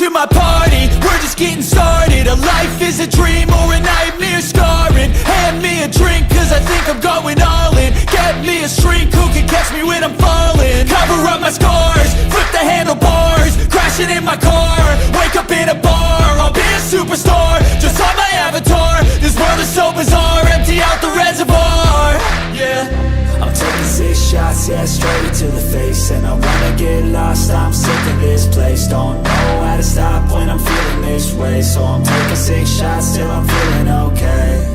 to my party, we're just getting started. A life is a dream or a nightmare scarring. Hand me a drink cause I think I'm going all in. Get me a shrink who can catch me when I'm falling. Cover up my scars, flip the handlebars, crashing in my car, wake up in a bar. I'll be a superstar, just on my avatar. This world is so bizarre, empty out the reservoir. Yeah, I'm taking 6 shots, yeah, straight to the face. And I wanna get lost, I'm sick of this place. Don't know how to stop when I'm feeling this way. So I'm taking 6 shots till I'm feeling okay.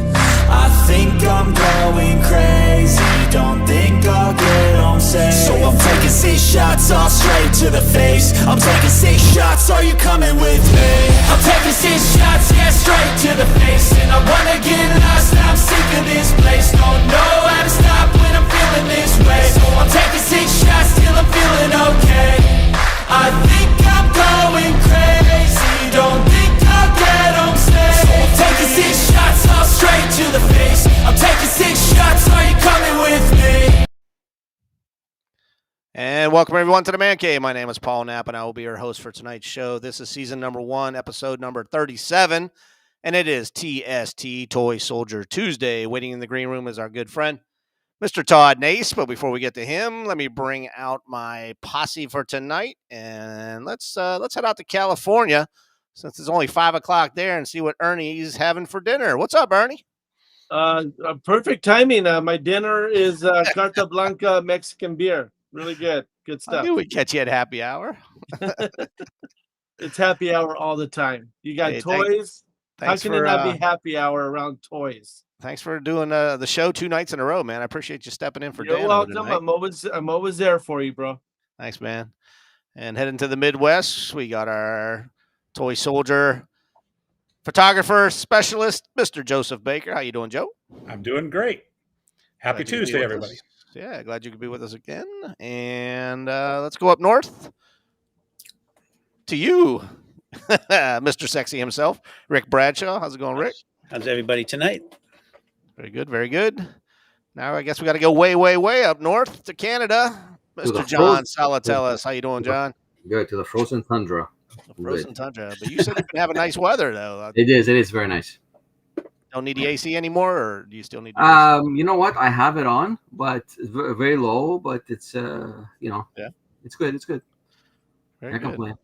I think I'm going crazy, don't think I'll get home safe. So I'm taking 6 shots all straight to the face. I'm taking 6 shots, are you coming with me? I'm taking 6 shots, yeah, straight to the face. And I wanna get lost, I'm sick of this place. Don't know how to stop when I'm feeling this way. So I'm taking 6 shots till I'm feeling okay. I think I'm going crazy, don't think I'll get home safe. So I'm taking 6 shots all straight to the face. I'm taking 6 shots, are you coming with me? And welcome everyone to the Man Cave. My name is Paul Knapp, and I will be your host for tonight's show. This is season number 1, episode number 37, and it is TST Toy Soldier Tuesday. Waiting in the green room is our good friend, Mr. Todd Nace. But before we get to him, let me bring out my posse for tonight, and let's head out to California since it's only 5 o'clock there and see what Ernie's having for dinner. What's up, Ernie? Perfect timing. My dinner is Carta Blanca Mexican beer. Really good stuff. I knew we'd catch you at happy hour. It's happy hour all the time. You got toys. How can it not be happy hour around toys? Thanks for doing the show 2 nights in a row, man. I appreciate you stepping in for dinner. You're welcome. I'm always there for you, bro. Thanks, man. And heading to the Midwest, we got our toy soldier photographer specialist, Mr. Joseph Baker. How you doing, Joe? I'm doing great. Happy Tuesday, everybody. Yeah, glad you could be with us again. And let's go up north to you, Mr. Sexy himself, Rick Bradshaw. How's it going, Rick? How's everybody tonight? Very good, very good. Now I guess we got to go way, way, way up north to Canada. Mr. John Salatellis. How you doing, John? Good, to the frozen tundra. The frozen tundra. But you said you can have a nice weather, though. It is very nice. Don't need the AC anymore, or do you still need the AC? You know what? I have it on, but it's very low, but it's, yeah, it's good. It's good. Very good. Well,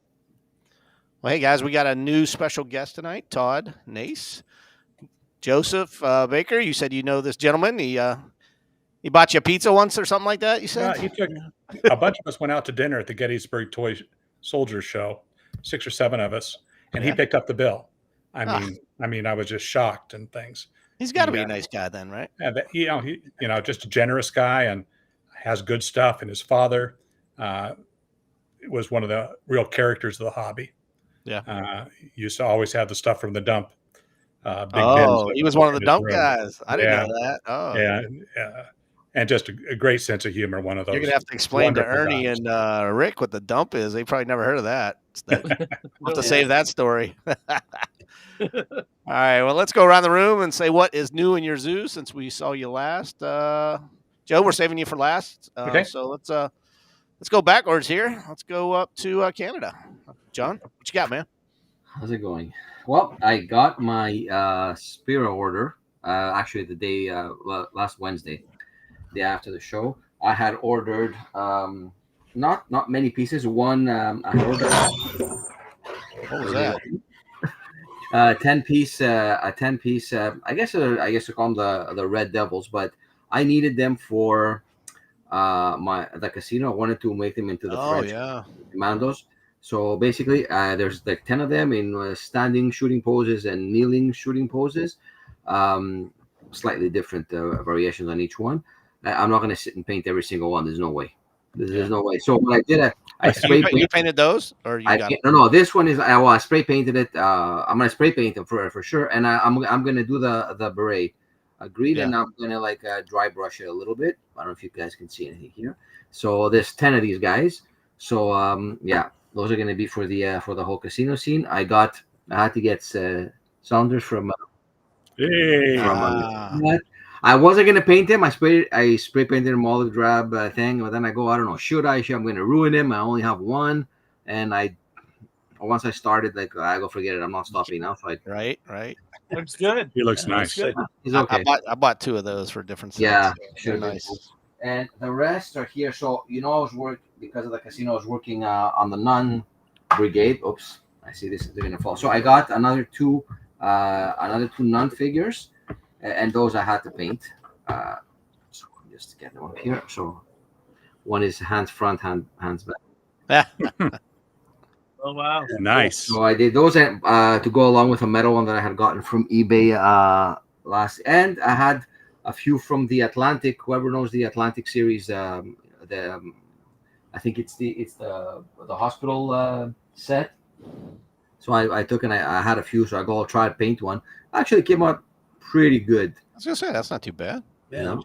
hey, guys, we got a new special guest tonight, Todd Nace. Joseph Baker, you said you know this gentleman. He bought you a pizza once or something like that, you said? Yeah, he took a bunch of us went out to dinner at the Gettysburg Toy Soldiers show, 6 or 7 of us, and he picked up the bill. I mean, I was just shocked and things. He's got to be a nice guy then, right? And he just a generous guy and has good stuff. And his father was one of the real characters of the hobby. Yeah, used to always have the stuff from the dump. He was one of the dump guys. I didn't know that. Oh, yeah, and just a great sense of humor. One of those. You're gonna have to explain to Ernie and Rick what the dump is. They probably never heard of that. We'll have to save that story. All right, well, let's go around the room and say what is new in your zoo since we saw you last. Joe, we're saving you for last. Okay. So let's go backwards here. Let's go up to Canada. John, what you got, man? How's it going? Well, I got my Spiro order actually the day last Wednesday, the day after the show. I had ordered not many pieces. One I had ordered. What was that? 10-piece. A 10-piece. I guess you call them the Red Devils, but I needed them for the casino. I wanted to make them into the French commandos. So basically, there's like 10 of them in standing shooting poses and kneeling shooting poses. Slightly different variations on each one. I'm not going to sit and paint every single one. There's no way. There's no way. So what I did, I spray painted. You painted those, or you got? No. This one is I spray painted it. I'm going to spray paint them for sure, and I'm going to do the beret. Agreed, and I'm going to dry brush it a little bit. I don't know if you guys can see anything here. So there's 10 of these guys. So those are going to be for the whole casino scene. I had to get Saunders from. I wasn't going to paint him. I spray painted him olive drab thing, but then I go, I don't know, should I? I'm going to ruin him. I only have one, and I once I started, like I go forget it. I'm not stopping now. So right. Looks good. He looks nice. Good. he's okay. I bought 2 of those for different sets. Yeah, They're nice. Cool. And the rest are here. So I was working because of the casino. I was working on the nun brigade. Oops, I see this is going to fall. So I got another two nun figures, and those I had to paint. So just get them up here. So one is hands front, hands back. Oh wow! Nice. So I did those to go along with a metal one that I had gotten from eBay last, and I had a few from the Atlantic. Whoever knows the Atlantic series, I think it's the hospital set. So I took and I had a few. So I'll try to paint one. Actually, it came out pretty good. I was gonna say that's not too bad. Yeah,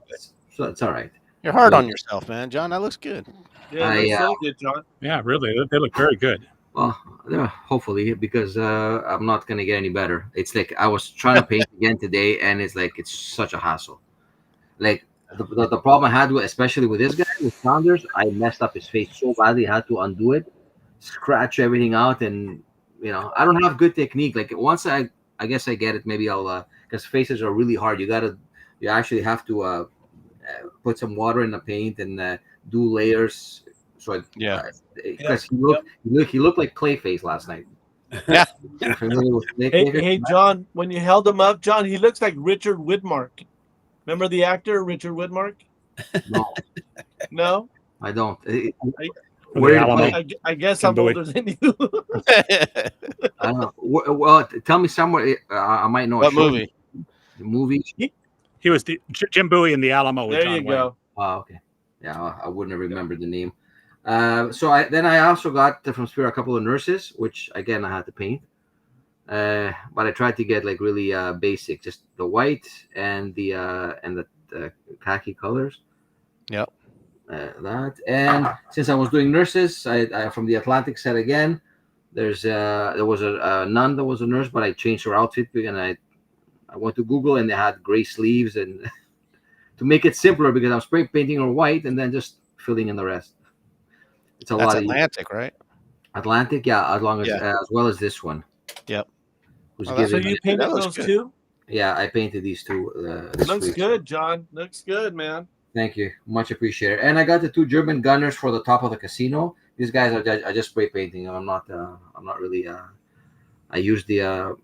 so it's all right. You're hard on yourself, man, John. That looks good. Yeah, so good, John. Yeah, really, they look very good. Well, hopefully, because I'm not gonna get any better. It's like I was trying to paint again today, and it's such a hassle. Like the problem I had with, especially with this guy with Saunders, I messed up his face so badly. I had to undo it, scratch everything out, and I don't have good technique. Like once I guess I get it, maybe I'll because faces are really hard. You actually have to put some water in the paint and do layers. So because he looked like Clayface last night. Yeah. Hey, John, when you held him up, John, he looks like Richard Widmark. Remember the actor Richard Widmark? No, I don't. I guess I'm older than you. I don't know. Well, tell me somewhere. I might know. What movie? The movie. He was Jim Bowie in the Alamo. There you go. Oh, okay. Yeah, I wouldn't have remembered the name. So I also got from Spirit a couple of nurses, which again I had to paint. But I tried to get like really basic, just the white and the khaki colors. Yep. That, and since I was doing nurses, I from the Atlantic set again. There was a nun that was a nurse, but I changed her outfit and I went to Google and they had gray sleeves and to make it simpler because I'm spray painting her white and then just filling in the rest. It's That's lot Atlantic, right? Atlantic, yeah, as well as this one. Yep. So you painted those too? Yeah, I painted these two. Looks good, John. Looks good, man. Thank you, much appreciated. And I got the 2 German gunners for the top of the casino. These guys are just spray painting. I'm not really. I used the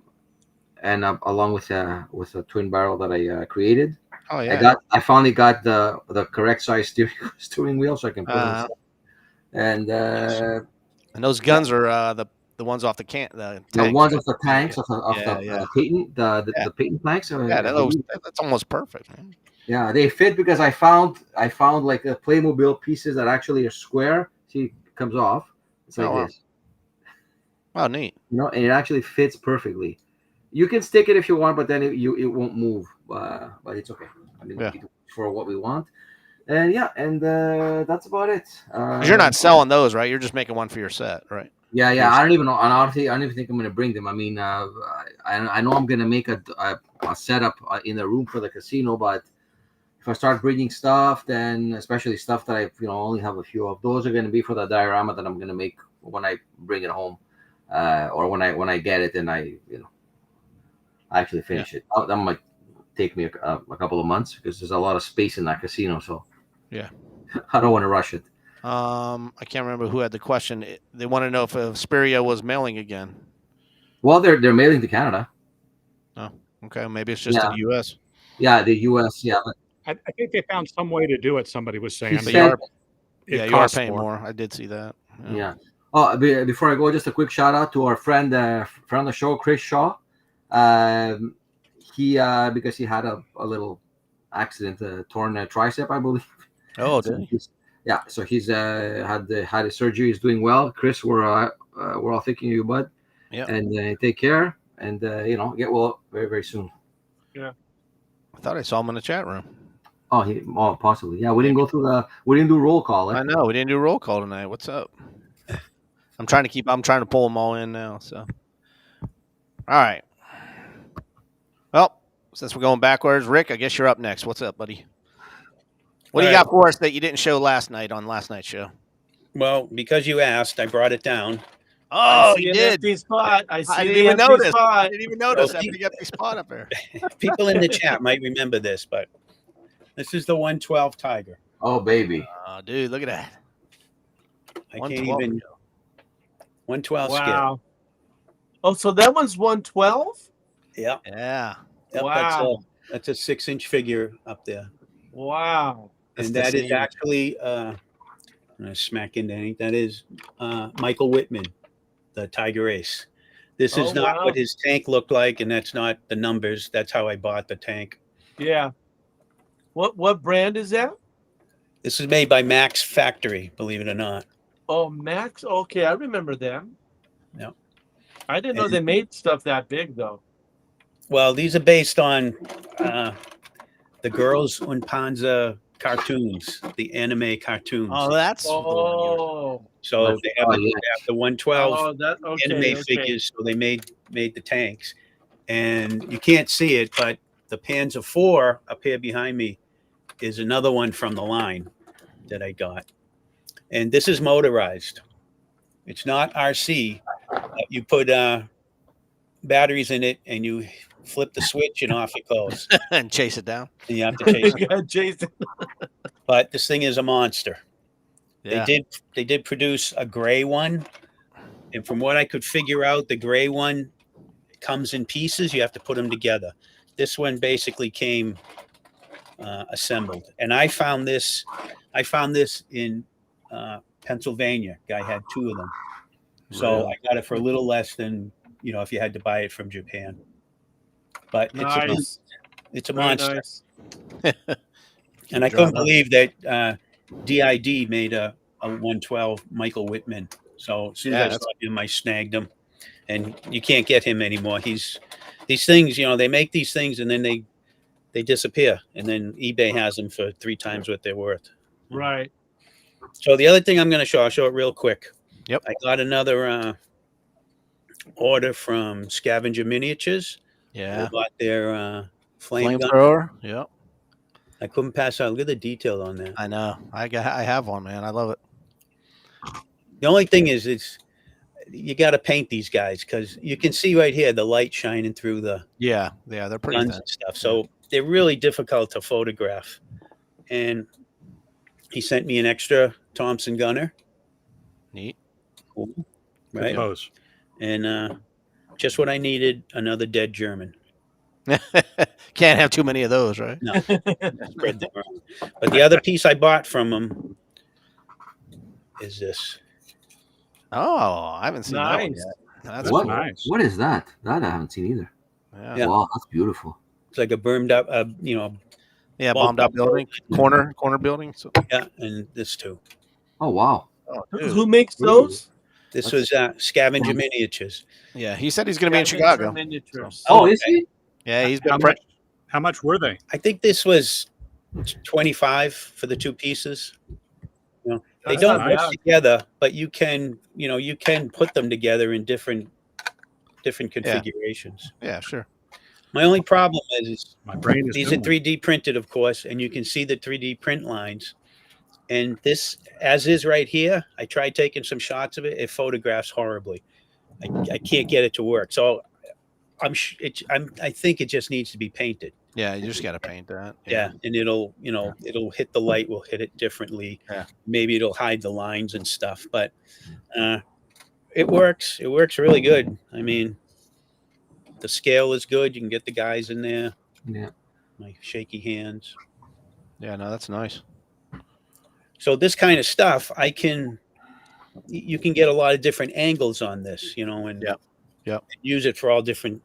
and along with a twin barrel that I created. Oh yeah. I finally got the correct size steering wheel, so I can put it. And those guns are the ones off the the ones off the tanks of the patent the patent planks. That's almost perfect, man. Yeah, they fit because I found like the Playmobil pieces that actually are square. See, it comes off. It's like this. Oh, neat. And it actually fits perfectly. You can stick it if you want, but then it won't move. But it's okay. I mean, for what we want. And that's about it. You're not selling those, right? You're just making one for your set, right? Yeah. I don't even know. And honestly, I don't even think I'm going to bring them. I mean, I know I'm going to make a setup in the room for the casino, but if I start bringing stuff, then especially stuff that I only have a few of, those are going to be for the diorama that I'm going to make when I bring it home, or when I get it and I actually finish it. That might take me a couple of months because there's a lot of space in that casino. So yeah, I don't want to rush it. I can't remember who had the question. They want to know if Spiria was mailing again. Well, they're mailing to Canada. Oh, okay. Maybe it's just in the U.S. Yeah, the U.S. Yeah, but I think they found some way to do it. Somebody was saying. You are paying more. I did see that. Yeah. Oh, before I go, just a quick shout out to our friend of the show, Chris Shaw. He because he had a little accident, torn tricep, I believe. Oh, did he? Yeah. So he's had his surgery. He's doing well. Chris, we're all thinking of you, bud. Yeah. And take care, and get well very, very soon. Yeah. I thought I saw him in the chat room. Oh, possibly. Yeah, we didn't do roll call. I know we didn't do roll call tonight. What's up? I'm trying to pull them all in now. So, all right. Well, since we're going backwards, Rick, I guess you're up next. What's up, buddy? What do you got for us that you didn't show last night on last night's show? Well, because you asked, I brought it down. Oh, he did. Empty spot. I didn't even notice. Spot. I didn't even notice that big empty spot up there. People in the chat might remember this, but this is the 112 Tiger. Oh, baby. Oh, dude, look at that. I can't even. 112 wow. scale. Oh, so that one's 112? Yeah. Yeah. Yep, wow. That's a 6-inch figure up there. Wow. And that is actually, I'm going to smack into anything. That is Michael Whitman, the Tiger Ace. This is not what his tank looked like, and that's not the numbers. That's how I bought the tank. Yeah. What brand is that? This is made by Max Factory, believe it or not. Oh, Max? Okay, I remember them. Yeah. I didn't know they made stuff that big, though. Well, these are based on the Girls und Panzer cartoons, the anime cartoons. Oh, that's so they have, they have the 112 anime figures. So they made the tanks, and you can't see it, but the Panzer IV up here behind me is another one from the line that I got, and this is motorized. It's not RC. You put batteries in it, and you flip the switch, and off it goes. And chase it down. And you have to chase it. Chase it. But this thing is a monster. Yeah. They did produce a gray one, and from what I could figure out, the gray one comes in pieces. You have to put them together. This one basically came assembled, and I found this in Pennsylvania. Guy had 2 of them, so Really? I got it for a little less than if you had to buy it from Japan. But it's a monster. Nice. And I couldn't believe that DID made a 112 Michael Whitman. So as soon as I saw him, I snagged him, and you can't get him anymore. These things, they make these things and then they disappear, and then eBay has them for 3 times what they're worth. Right. So the other thing I'm going to I'll show it real quick. Yep. I got another order from Scavenger Miniatures. Yeah. I bought their flamethrower. Yep. I couldn't pass out. Look at the detail on that. I know. I have one, man. I love it. The only thing is, you got to paint these guys because you can see right here the light shining through the they're pretty guns and stuff. So they're really difficult to photograph. And he sent me an extra Thompson gunner. Neat. Cool. Right. Pose. And just what I needed, another dead German. Can't have too many of those, right? No. Spread them around. But the other piece I bought from him is this. Oh, I haven't seen that one yet. That's what? Cool. Nice. What is that? That I haven't seen either. Yeah. Wow, that's beautiful. It's like a burned up, bombed up building, corner building. So. Yeah, and this too. Oh wow. Oh, who makes those? This was Scavenger Miniatures. Yeah, he said he's going to be in Chicago. Miniatures. Oh, is he? Yeah, he's been. How much were they? I think this was 25 for the 2 pieces. They don't put together, but you can put them together in different configurations. Yeah, sure. My only problem is My brain is these are 3D printed, of course, and you can see the 3D print lines. And this, as is right here, I tried taking some shots of it. It photographs horribly. I can't get it to work. So I think it just needs to be painted. Yeah, you just got to paint that. Yeah, and it'll hit the light. Will hit it differently. Yeah. Maybe it'll hide the lines and stuff, but it works. It works really good. I mean, the scale is good. You can get the guys in there. Yeah. My shaky hands. Yeah, no, that's nice. So this kind of stuff, you can get a lot of different angles on this, and use it for all different,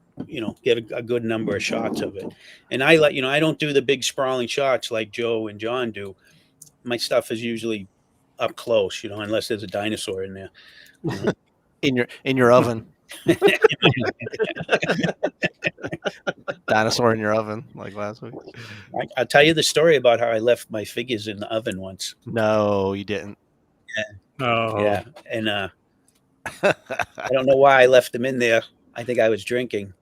get a good number of shots of it. And I don't do the big sprawling shots like Joe and John do. My stuff is usually up close, unless there's a dinosaur in there. in your oven. Dinosaur in your oven, like last week. I'll tell you the story about how I left my figures in the oven once. No, you didn't. Yeah. Oh. Yeah. And I don't know why I left them in there. I think I was drinking.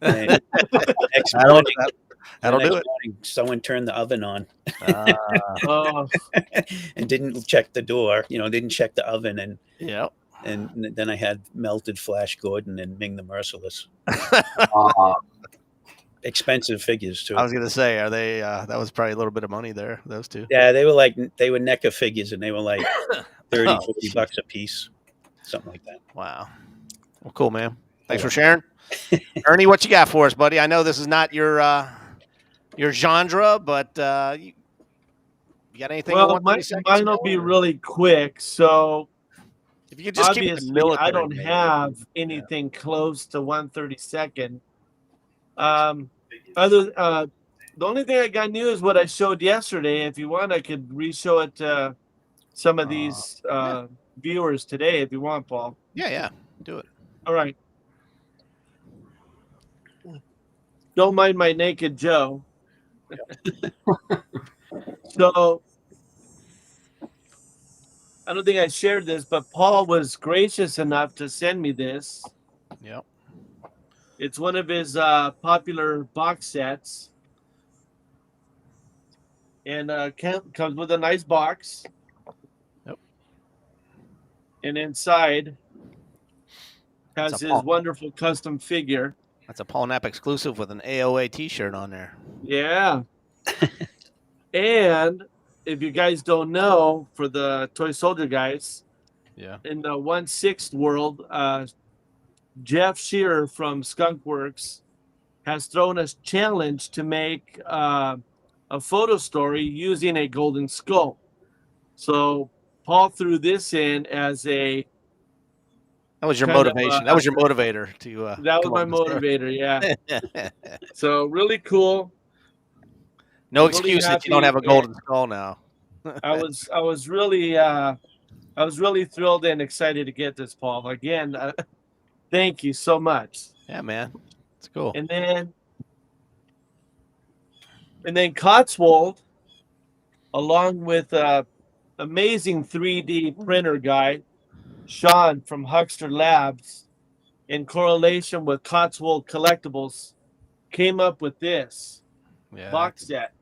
And that'll do it. Morning, someone turned the oven on Oh. and didn't check the door, didn't check the oven. And yeah, And then I had Melted Flash Gordon and Ming the Merciless. Expensive figures too. I was gonna say, are they? That was probably a little bit of money there. Those two. Yeah, they were NECA figures, and they were like 30, $40 a piece, something like that. Wow. Well, cool, man. Thanks for sharing. Ernie, what you got for us, buddy? I know this is not your genre, but you got anything? Well, mine will be really quick. So if you could just keep it military, I don't have anything close to 132nd. The only thing I got new is what I showed yesterday. If you want, I could re-show it to some of these viewers today, if you want, Paul. Yeah, do it. All right. Don't mind my naked Joe. So I don't think I shared this, but Paul was gracious enough to send me this. Yep. It's one of his popular box sets. And comes with a nice box. Yep. And inside has his wonderful custom figure. That's a Paul Knapp exclusive with an AOA t-shirt on there. Yeah. And if you guys don't know, for the Toy Soldier guys, in the 1/6 world, Jeff Shearer from Skunk Works has thrown us challenge to make a photo story using a golden skull. So Paul threw this in as a. That was your motivation. That was your motivator to. That was my motivator. Yeah. So really cool. No excuse that you don't have a golden skull now. I was really thrilled and excited to get this, Paul. Again, thank you so much. Yeah, man, it's cool. And then Cotswold, along with amazing 3D printer guy, Sean from Huckster Labs, in correlation with Cotswold Collectibles, came up with this box set.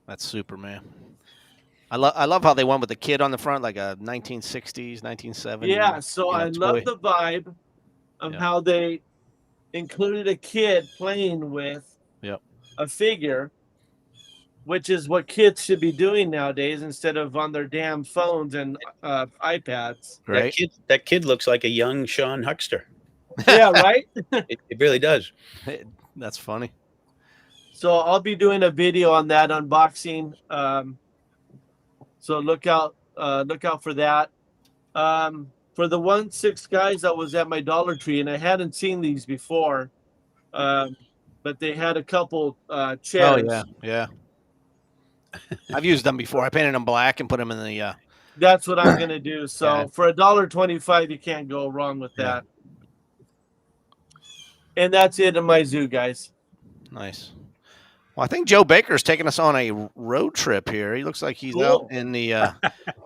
That's super, man. I love how they went with the kid on the front, like a 1960s, 1970s. Yeah, so I love the vibe of how they included a kid playing with a figure, which is what kids should be doing nowadays instead of on their damn phones and iPads. Right. That kid looks like a young Sean Huckster. Yeah, right? It really does. That's funny. So I'll be doing a video on that unboxing. So look out for that. For the 1/6 guys that was at my Dollar Tree, and I hadn't seen these before, but they had a couple chairs. Oh yeah. I've used them before. I painted them black and put them in the. That's what I'm gonna do. So for $1.25, you can't go wrong with that. And that's it in my zoo, guys. Nice. Well, I think Joe Baker's taking us on a road trip here. He looks like he's out in the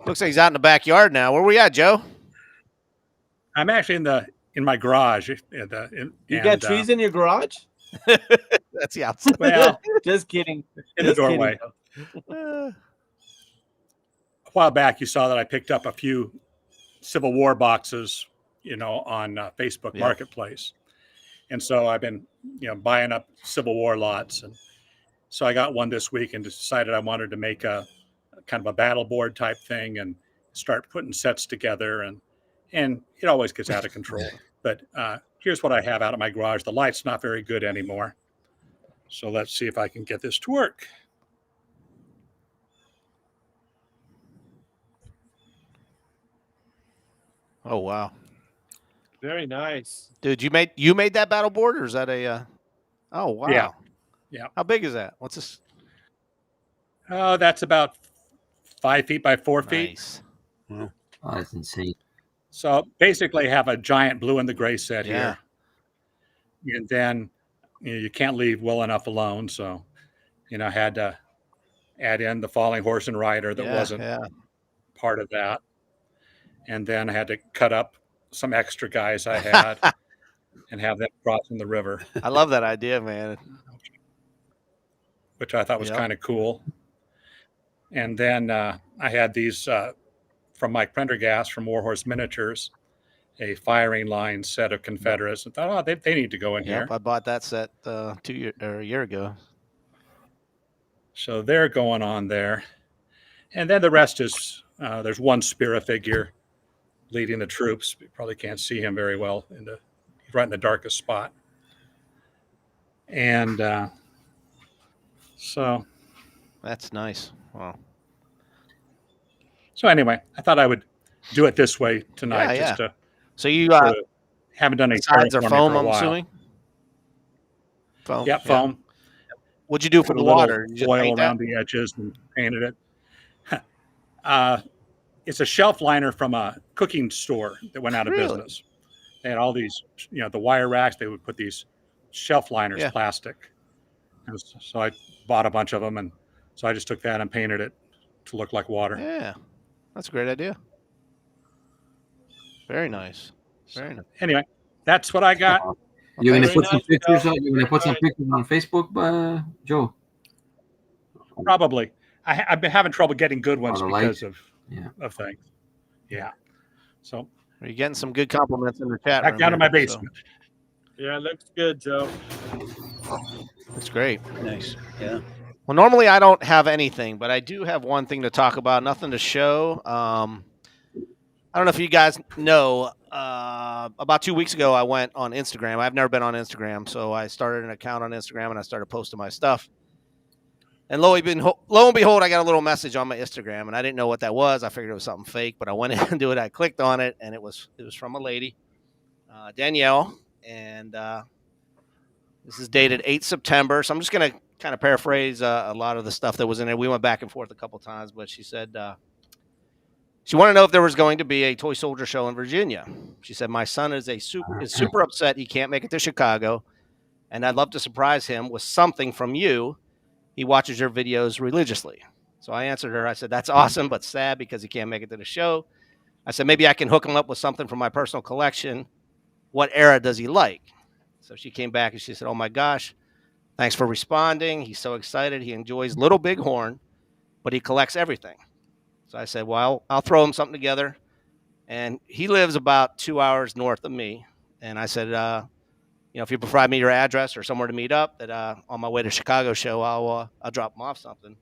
looks like he's out in the backyard now. Where we at, Joe? I'm actually in my garage. You got trees in your garage? That's the outside. Well, just kidding. In the doorway. A while back, you saw that I picked up a few Civil War boxes, on Facebook Marketplace, and so I've been, buying up Civil War lots, and so I got one this week and decided I wanted to make a kind of a battle board type thing and start putting sets together, and it always gets out of control. But here's what I have out of my garage. The light's not very good anymore, so let's see if I can get this to work. Oh wow, very nice, dude! You made that battle board, or is that a? Oh wow, yeah. How big is that? What's this? Oh, that's about 5 feet by 4 feet. Nice. Oh, that's insane. So basically, have a giant blue and the gray set here, and then you can't leave well enough alone. So, I had to add in the falling horse and rider that wasn't part of that. And then I had to cut up some extra guys I had and have them crossing the river. I love that idea, man. Which I thought was kind of cool. And then I had these from Mike Prendergast from Warhorse Miniatures, a firing line set of Confederates, and thought, oh, they need to go in here. I bought that set a year ago. So they're going on there. And then the rest is, there's one Spira figure leading the troops. You probably can't see him very well. He's right in the darkest spot. And so. That's nice. Wow. So anyway, I thought I would do it this way tonight. Just to, so you haven't done any sides are foam, I'm assuming? Foam. Yep, foam. What'd you do for the water? You oil around the edges and painted it. It's a shelf liner from a cooking store that went out of business. They had all these, the wire racks. They would put these shelf liners, plastic. So I bought a bunch of them, and so I just took that and painted it to look like water. Yeah, that's a great idea. Very nice. Very nice. Anyway, that's what I got. You're gonna put some pictures. You're gonna put some pictures on Facebook, Joe. Probably. I've been having trouble getting good ones because of things. Yeah. So are you getting some good compliments in the chat? Back down to my basement. So. Yeah, looks good, Joe. That's great. Nice. Yeah. Well, normally I don't have anything, but I do have one thing to talk about. Nothing to show. I don't know if you guys know. About 2 weeks ago, I went on Instagram. I've never been on Instagram, so I started an account on Instagram and I started posting my stuff. And lo and behold, I got a little message on my Instagram, and I didn't know what that was. I figured it was something fake, but I went into it. I clicked on it, and it was from a lady, Danielle, and this is dated 8 September. So I'm just going to kind of paraphrase a lot of the stuff that was in it. We went back and forth a couple times, but she said she wanted to know if there was going to be a toy soldier show in Virginia. She said, my son is super upset he can't make it to Chicago, and I'd love to surprise him with something from you. He watches your videos religiously. So I answered her. I said, that's awesome, but sad because he can't make it to the show. I said, maybe I can hook him up with something from my personal collection. What era does he like? So she came back and she said, oh my gosh, thanks for responding. He's so excited. He enjoys Little Big Horn, but he collects everything. So I said, well, I'll throw him something together. And he lives about 2 hours north of me. And I said, if you provide me your address or somewhere to meet up, that on my way to Chicago show, I'll drop him off something.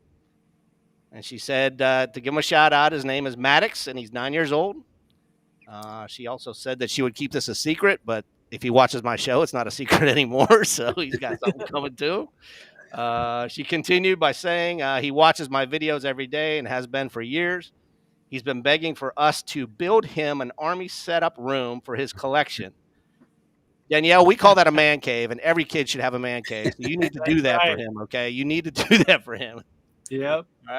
And she said to give him a shout out, his name is Maddox, and he's 9 years old. She also said that she would keep this a secret, but if he watches my show, it's not a secret anymore. So he's got something coming too. She continued by saying he watches my videos every day and has been for years. He's been begging for us to build him an army setup room for his collection. Danielle, we call that a man cave, and every kid should have a man cave. So you need to do that for him, okay? You need to do that for him. Yep. All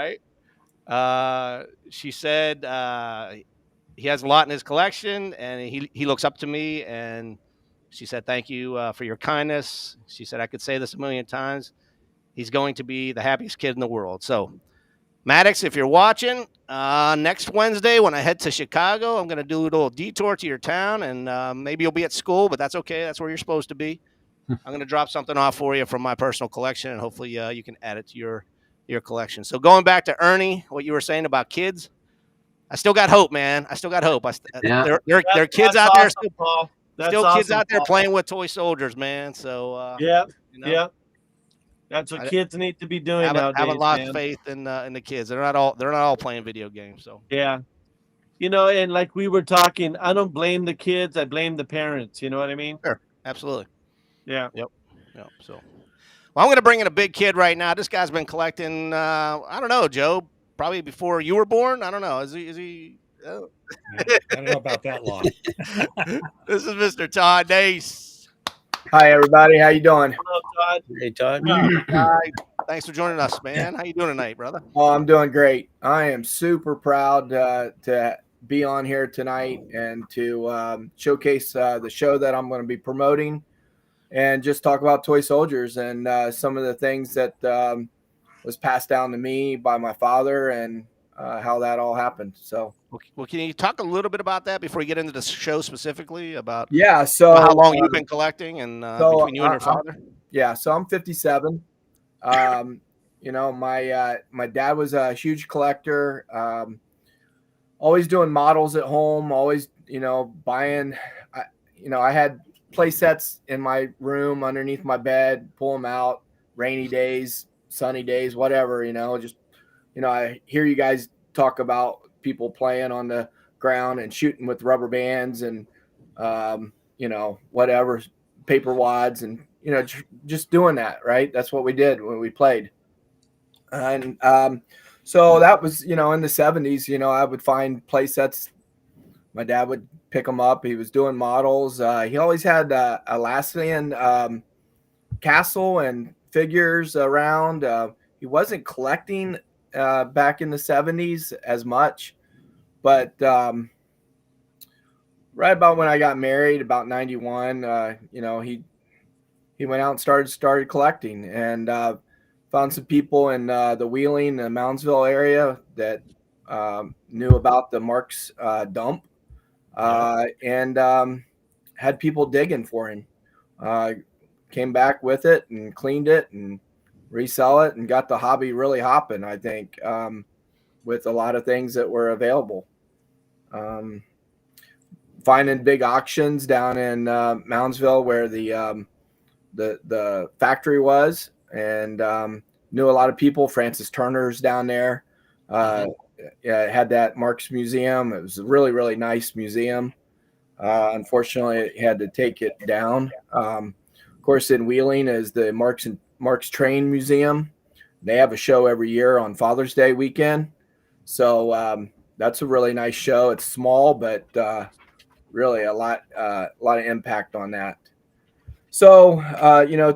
right. She said he has a lot in his collection, and he looks up to me, and she said, thank you for your kindness. She said, I could say this a million times. He's going to be the happiest kid in the world. So, Maddox, if you're watching, next Wednesday when I head to Chicago, I'm going to do a little detour to your town, and maybe you'll be at school, but that's okay. That's where you're supposed to be. I'm going to drop something off for you from my personal collection, and hopefully you can add it to your collection. So going back to Ernie, what you were saying about kids, I still got hope, man. I still got hope. There are kids out there, still kids out there playing with toy soldiers, man. So yeah. That's what kids need to be doing nowadays. Have a lot of faith in the kids. They're not all playing video games. So yeah, and like we were talking, I don't blame the kids. I blame the parents. You know what I mean? Sure, absolutely. Yeah. Yep. So, well, I'm going to bring in a big kid right now. This guy's been collecting. I don't know, Joe. Probably before you were born. I don't know. Is he? Oh. I don't know about that long. This is Mr. Todd Nace. Hi, everybody. How you doing? Hello, Todd. Hey, Todd. Hi. Thanks for joining us, man. How you doing tonight, brother? Oh, I'm doing great. I am super proud to be on here tonight and to showcase the show that I'm going to be promoting and just talk about toy soldiers and some of the things that was passed down to me by my father and how that all happened. So, well, can you talk a little bit about that before we get into the show specifically about so how long you've been collecting and between you and your father? So I'm 57. My dad was a huge collector. always doing models at home, always, buying. I had play sets in my room underneath my bed, pull them out, rainy days, sunny days, whatever, just, I hear you guys talk about people playing on the ground and shooting with rubber bands and, whatever, paper wads and, just doing that, right? That's what we did when we played. And so that was, in the 70s, I would find play sets. My dad would pick them up. He was doing models. He always had a Latvian castle and figures around. He wasn't collecting back in the 70s as much, but right about when I got married, about 91, he went out and started collecting, and found some people in the Wheeling and Moundsville area that knew about the Marks dump, and had people digging for him. Came back with it and cleaned it and resell it and got the hobby really hopping, I think, with a lot of things that were available. Finding big auctions down in Moundsville where the factory was, and knew a lot of people. Francis Turner's down there. Had that Marks Museum. It was a really, really nice museum. Unfortunately, it had to take it down. Of course, in Wheeling is the Marks Train Museum. They have a show every year on Father's Day weekend. So that's a really nice show. It's small, but really a lot of impact on that. So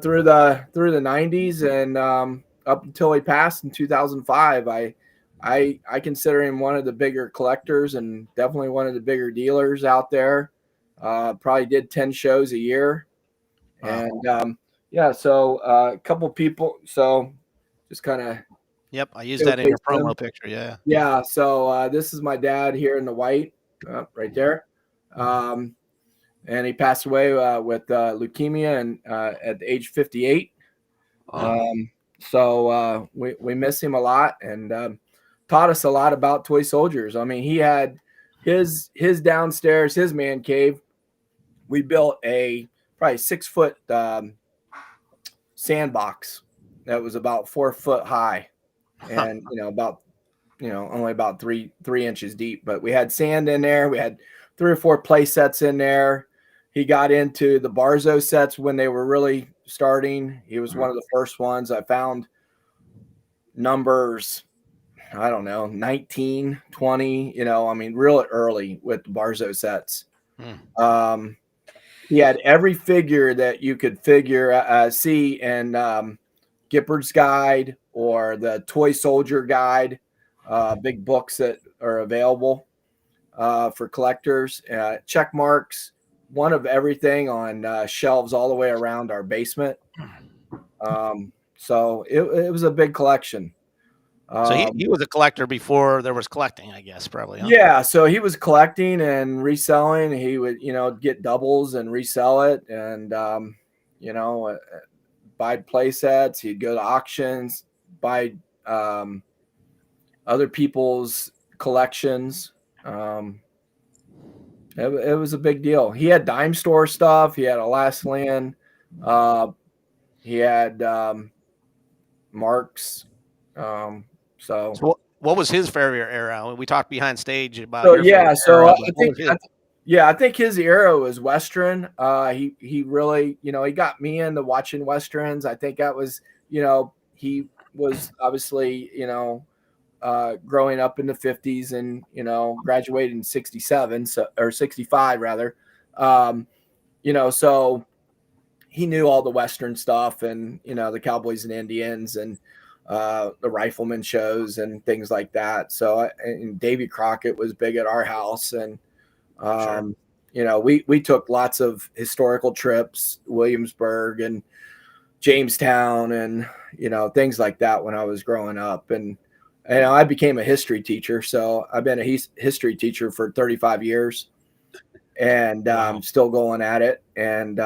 through the 90s and up until he passed in 2005, I consider him one of the bigger collectors and definitely one of the bigger dealers out there. Probably did 10 shows a year. Wow. And so a couple people. So just kind of. Yep, I used that in your promo picture. Yeah. Yeah. So this is my dad here in the white, right there. And he passed away with leukemia and at the age 58. So we miss him a lot, and taught us a lot about toy soldiers. I mean, he had his downstairs, his man cave. We built a probably 6-foot sandbox that was about 4 foot high, and only about three inches deep. But we had sand in there. We had 3 or 4 play sets in there. He got into the Barzo sets when they were really starting. He was one of the first ones. I found numbers, I don't know, 19, 20, real early with the Barzo sets. He had every figure that you could see in Gippard's Guide or the Toy Soldier Guide, big books that are available for collectors. Check marks, one of everything on shelves all the way around our basement. So it was a big collection. So he was a collector before there was collecting, I guess, probably. Huh? Yeah, so he was collecting and reselling. He would, get doubles and resell it, and buy play sets. He'd go to auctions, buy other people's collections. It was a big deal. He had dime store stuff. He had a Last Land. He had Marks. So what was his favorite era? We talked behind stage about. So yeah, so I think his era was Western. He really, he got me into watching Westerns. I think that was, he was obviously, growing up in the 50s and, graduated in 67, or 65 rather. So he knew all the Western stuff and, the Cowboys and Indians and the Rifleman shows and things like that. So and Davy Crockett was big at our house, and we took lots of historical trips, Williamsburg and Jamestown, and things like that when I was growing up. And I became a history teacher, so I've been a history teacher for 35 years, and still going at it. And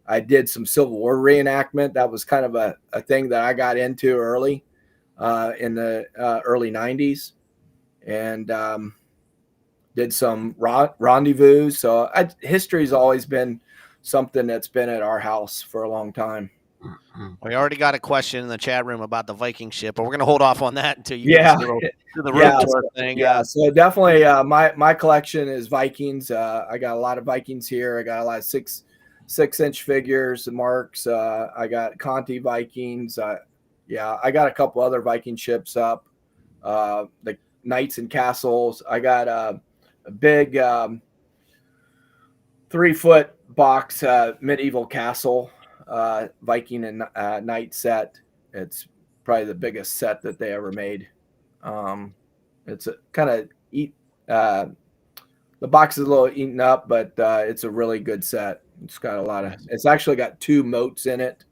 I did some Civil War reenactment. That was kind of a thing that I got into early in the early 90s. And did some rendezvous. So history's always been something that's been at our house for a long time. We already got a question in the chat room about the Viking ship, but we're going to hold off on that until you Yeah. get to the room tour thing. Yeah, so definitely my collection is Vikings. I got a lot of Vikings here. I got a lot of six-inch figures, marks. I got Conti Vikings. Yeah, I got a couple other Viking ships up. The Knights and Castles. I got a big 3-foot box medieval castle Viking and Knight set. It's probably the biggest set that they ever made. It's a kind of the box is a little eaten up, but it's a really good set. It's got a lot of. It's actually got 2 moats in it.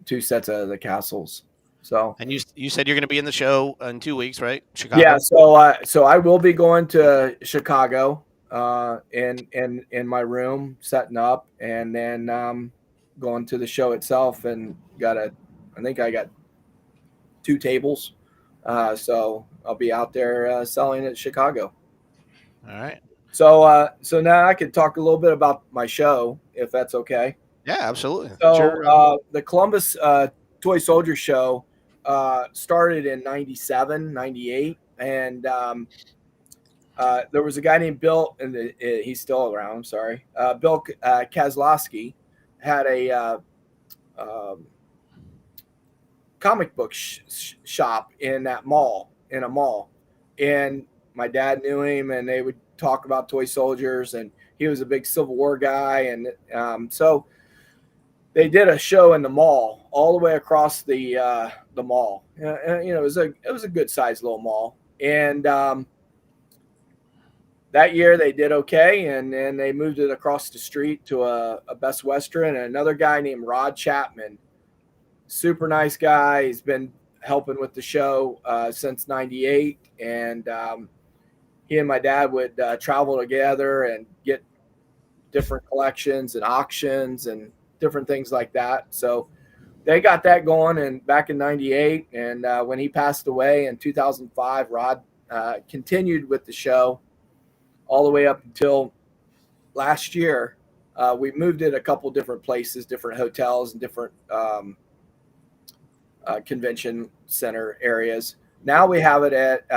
Two sets of the castles. So, and you said you're going to be in the show in 2 weeks, right? Chicago. Yeah. So I will be going to Chicago in my room, setting up, and then going to the show itself. And I think I got 2 tables. So I'll be out there selling at Chicago. All right. So now I could talk a little bit about my show, if that's okay. Yeah, absolutely. So the Columbus Toy Soldier Show started in 97, 98. And there was a guy named Bill, and he's still around, I'm sorry. Bill Kozlowski had a comic book shop in a mall. And my dad knew him, and they would talk about toy soldiers, and he was a big Civil War guy. And so they did a show in the mall, all the way across the mall. And, it was a good sized little mall. And that year they did okay, and then they moved it across the street to a Best Western, and another guy named Rod Chapman. Super nice guy. He's been helping with the show since 98. And he and my dad would travel together and get different collections and auctions and different things like that. So they got that going and back in 98. And when he passed away in 2005, Rod continued with the show all the way up until last year. We moved it a couple different places, different hotels and different convention center areas. Now we have it at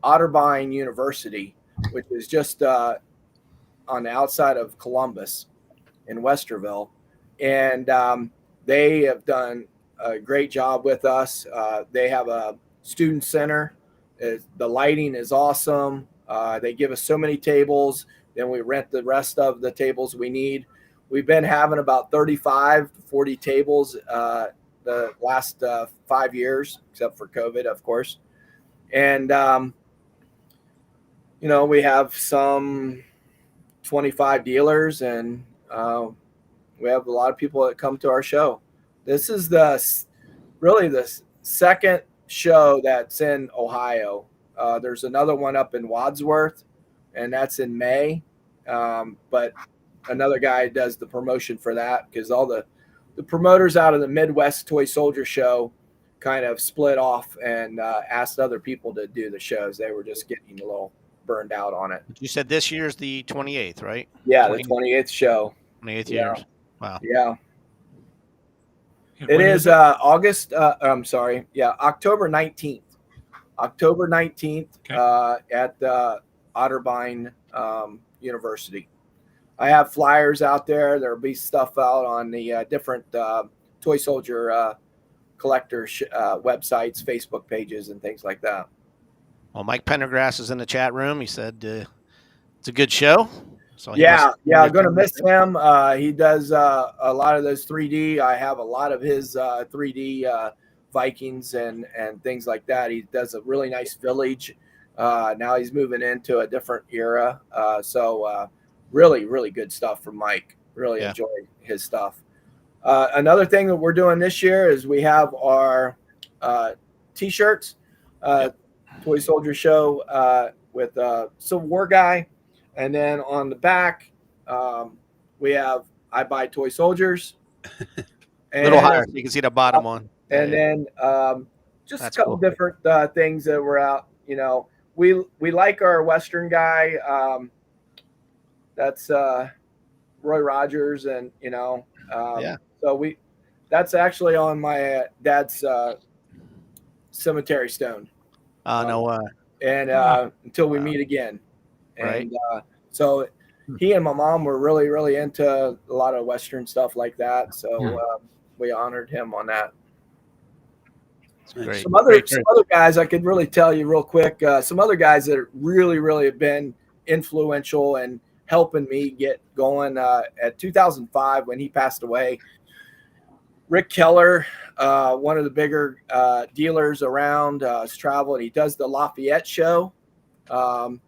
Otterbein University, which is just on the outside of Columbus in Westerville. And they have done a great job with us. They have a student center. The lighting is awesome. They give us so many tables. Then we rent the rest of the tables we need. We've been having about 35 to 40 tables the last 5 years, except for COVID, of course. And, we have some 25 dealers, and we have a lot of people that come to our show. This is really the second show that's in Ohio. There's another one up in Wadsworth, and that's in May. But another guy does the promotion for that, because all the promoters out of the Midwest Toy Soldier Show kind of split off and asked other people to do the shows. They were just getting a little burned out on it. You said this year's the 28th, right? Yeah, the 28th show. 28th years. Wow. Yeah. It is August. I'm sorry. Yeah, October 19th. October 19th at Otterbein University. I have flyers out there. There'll be stuff out on the different Toy Soldier collector websites, Facebook pages, and things like that. Well, Mike Pendergrass is in the chat room. He said it's a good show. So I'm going to miss him. He does a lot of those 3D. I have a lot of his 3D Vikings and things like that. He does a really nice village. Now he's moving into a different era. So really, really good stuff from Mike. Really enjoyed his stuff. Another thing that we're doing this year is we have our T-shirts, Toy Soldier Show with Civil War guy. And then on the back, we have I Buy Toy Soldiers. A little higher so you can see the bottom one. And then just a couple different things that were out. we like our Western guy. That's Roy Rogers, and so that's actually on my dad's cemetery stone. No. And until we meet again, right. And so he and my mom were really, really into a lot of Western stuff like that. So we honored him on that. Great. Some other guys I could really tell you real quick. Some other guys that really, really have been influential and helping me get going. At 2005, when he passed away, Rick Keller, one of the bigger dealers around, has traveled. He does the Lafayette show, and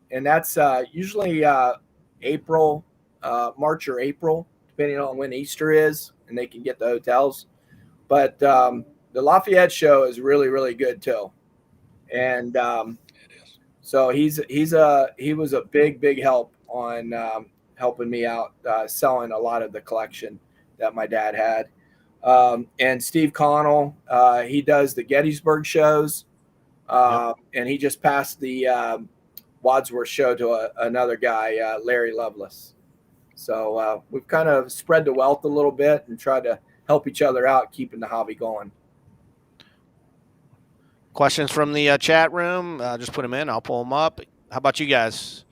that's usually March or April, depending on when Easter is, and they can get the hotels. But the Lafayette show is really, really good too, and so he was a big help on helping me out selling a lot of the collection that my dad had. And Steve Connell, he does the Gettysburg shows, and he just passed the Wadsworth show to another guy, Larry Lovelace. So we've kind of spread the wealth a little bit and tried to help each other out, keeping the hobby going. Questions from the chat room? Just put them in. I'll pull them up. How about you guys?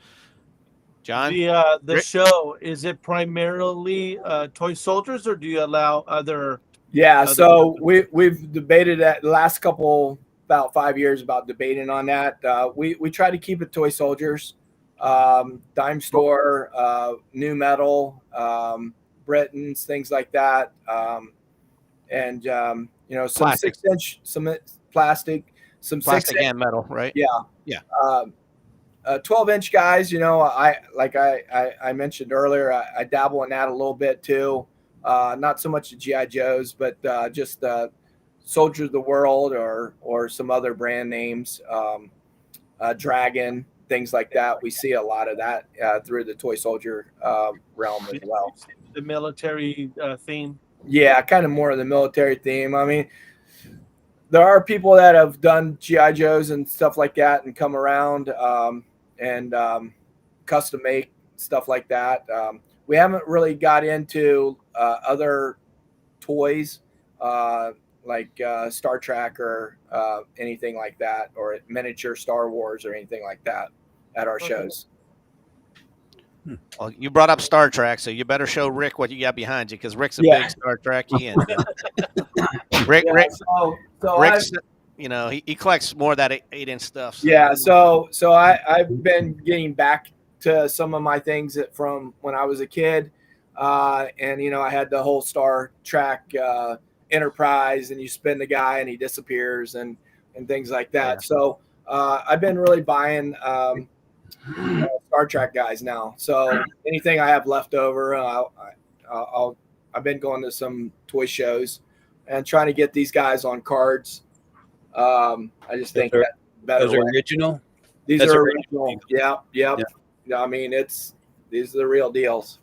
John? The show, is it primarily toy soldiers, or do you allow other? Yeah, so we've debated that the last about 5 years about debating on that. We try to keep it toy soldiers, dime store, new metal, Britons, things like that, and some plastic. 6-inch, some plastic, some plastic 6-inch and metal, right? Yeah. 12-inch guys, I mentioned earlier, I dabble in that a little bit too. Not so much the GI Joes, but just Soldiers of the World or some other brand names, Dragon, things like that. We see a lot of that through the toy soldier realm as well. The military theme. Yeah, kind of more of the military theme. I mean, there are people that have done GI Joes and stuff like that and come around and custom make stuff like that. We haven't really got into other toys like Star Trek or anything like that, or miniature Star Wars or anything like that at our shows. Well, you brought up Star Trek, so you better show Rick what you got behind you, because Rick's a big Star Trekkie, and Rick's, he collects more of that 8-inch stuff. So. Yeah, so I've been getting back to some of my things from when I was a kid, and I had the whole Star Trek Enterprise, and you spin the guy and he disappears and things like that. Yeah. So I've been really buying Star Trek guys now. So anything I have left over, I've been going to some toy shows and trying to get these guys on cards. I just think that better. Those are original. These are original. Yep. I mean, these are the real deals.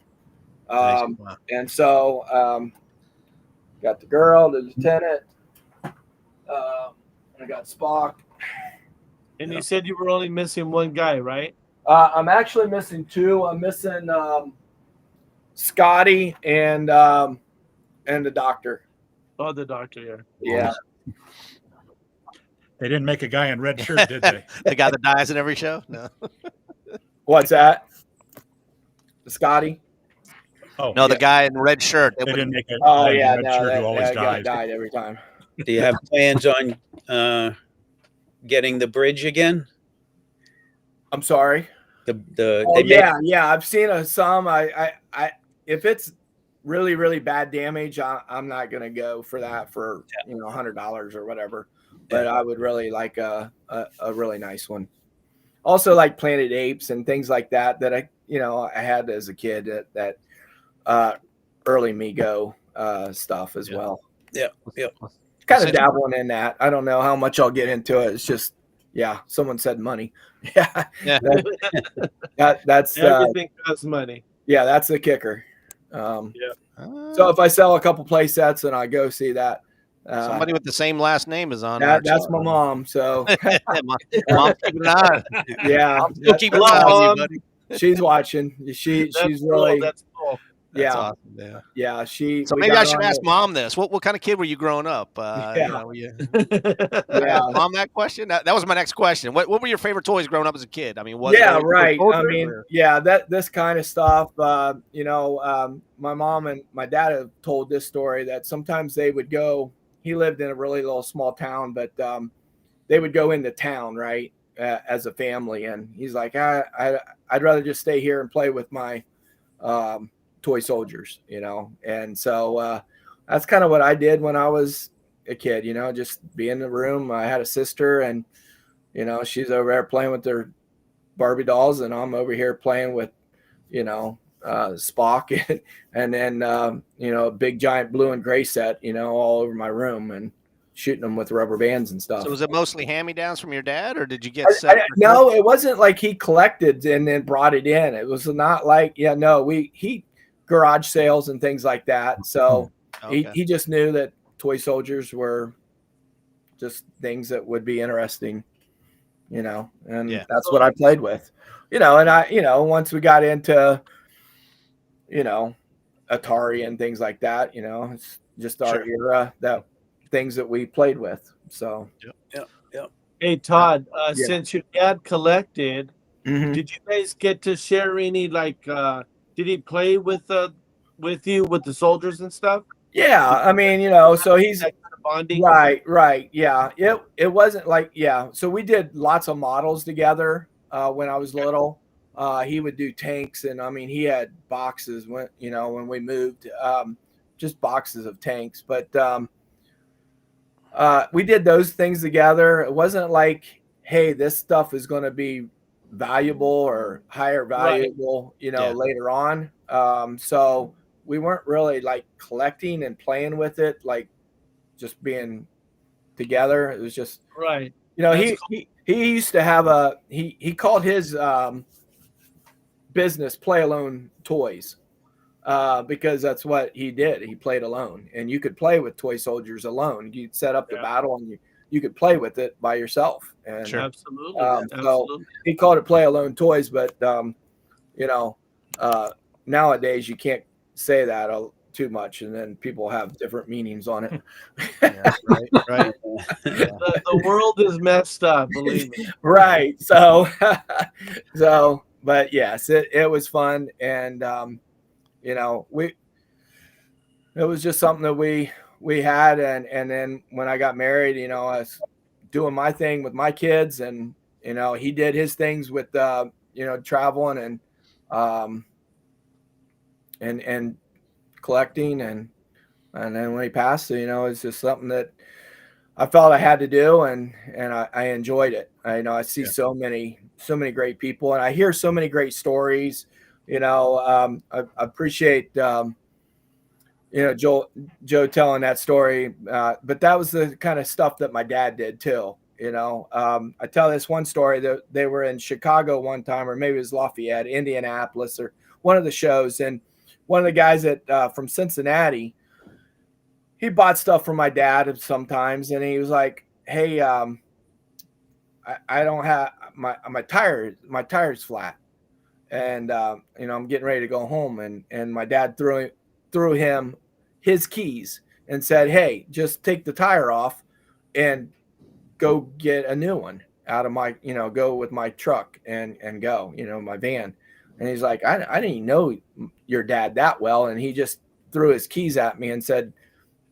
And so got the girl, the lieutenant. I got Spock. And you said you were only missing one guy, right? I'm actually missing two. I'm missing Scotty and the doctor. Oh, the doctor, yeah. They didn't make a guy in red shirt, did they? The guy that dies in every show? No. What's that? Scotty? Oh, no, the guy in red shirt. They didn't make a red shirt who always died every time. Do you have plans on getting the bridge again? I'm sorry. I've seen some. I if it's really, really bad damage, I'm not gonna go for that for $100 or whatever. But I would really like a really nice one. Also, like Planet Apes and things like that I had as a kid that early Mego stuff as well. Yeah. Kind of dabbling in that. I don't know how much I'll get into it. It's just, someone said money. That's everything costs money. Yeah, that's the kicker. So if I sell a couple play sets and I go see that, Somebody with the same last name is on. That's my mom. So Mom's keeping an eye. Yeah, I'm still keeping an eye on you, buddy. She's watching. She's really. Cool. That's cool. That's awesome. Yeah. Yeah. So maybe I should ask Mom this. What kind of kid were you growing up? Yeah. You know, Mom, that question. That was my next question. What were your favorite toys growing up as a kid? I mean, right. I mean, this kind of stuff. My mom and my dad have told this story that sometimes they would go. He lived in a really little small town, but they would go into town, right, as a family. And he's like, I'd rather just stay here and play with my toy soldiers, you know. And so that's kind of what I did when I was a kid, you know, just be in the room. I had a sister, and you know, she's over there playing with their Barbie dolls, and I'm over here playing with, you know, Spock and then a big giant blue and gray set, you know, all over my room, and shooting them with rubber bands and stuff. So was it mostly hand-me-downs from your dad, or did you get no, it wasn't like he collected and then brought it in. It was not like, he garage sales and things like that. So he just knew that toy soldiers were just things that would be interesting, you know, and that's what I played with, you know. And once we got into, you know, Atari and things like that, you know, it's just our era, that things that we played with. So Hey Todd, since your dad collected, did you guys get to share any, like did he play with you with the soldiers and stuff? Yeah, I mean, you know, so he's kind of bonding. Right. Yeah. It wasn't like, so we did lots of models together when I was little. He would do tanks, and I mean, he had boxes when we moved, just boxes of tanks. But we did those things together. It wasn't like, hey, this stuff is going to be valuable or higher valuable, later on. So we weren't really like collecting and playing with it, like just being together. It was just right. You know, he used to have he called his business Play Alone Toys, because that's what he did. He played alone, and you could play with toy soldiers alone. You'd set up the battle, and you could play with it by yourself. And Absolutely. So he called it Play Alone Toys, but nowadays you can't say that too much, and then people have different meanings on it. Right. The world is messed up, believe me. Right. So but yes, it was fun, and it was just something that we had, and then when I got married, I was doing my thing with my kids, and he did his things with traveling and collecting, and then when he passed, it's just something that I felt I had to do, and I enjoyed it. I see so many great people, and I hear so many great stories. I appreciate Joe telling that story, but that was the kind of stuff that my dad did too. I tell this one story that they were in Chicago one time, or maybe it was Lafayette, Indianapolis, or one of the shows, and one of the guys from Cincinnati, he bought stuff from my dad sometimes, and he was like, "Hey, I don't have my tire's flat, and I'm getting ready to go home." And my dad threw him his keys and said, "Hey, just take the tire off and go get a new one out of my, go with my truck and go, my van." And he's like, I didn't know your dad that well. And he just threw his keys at me and said,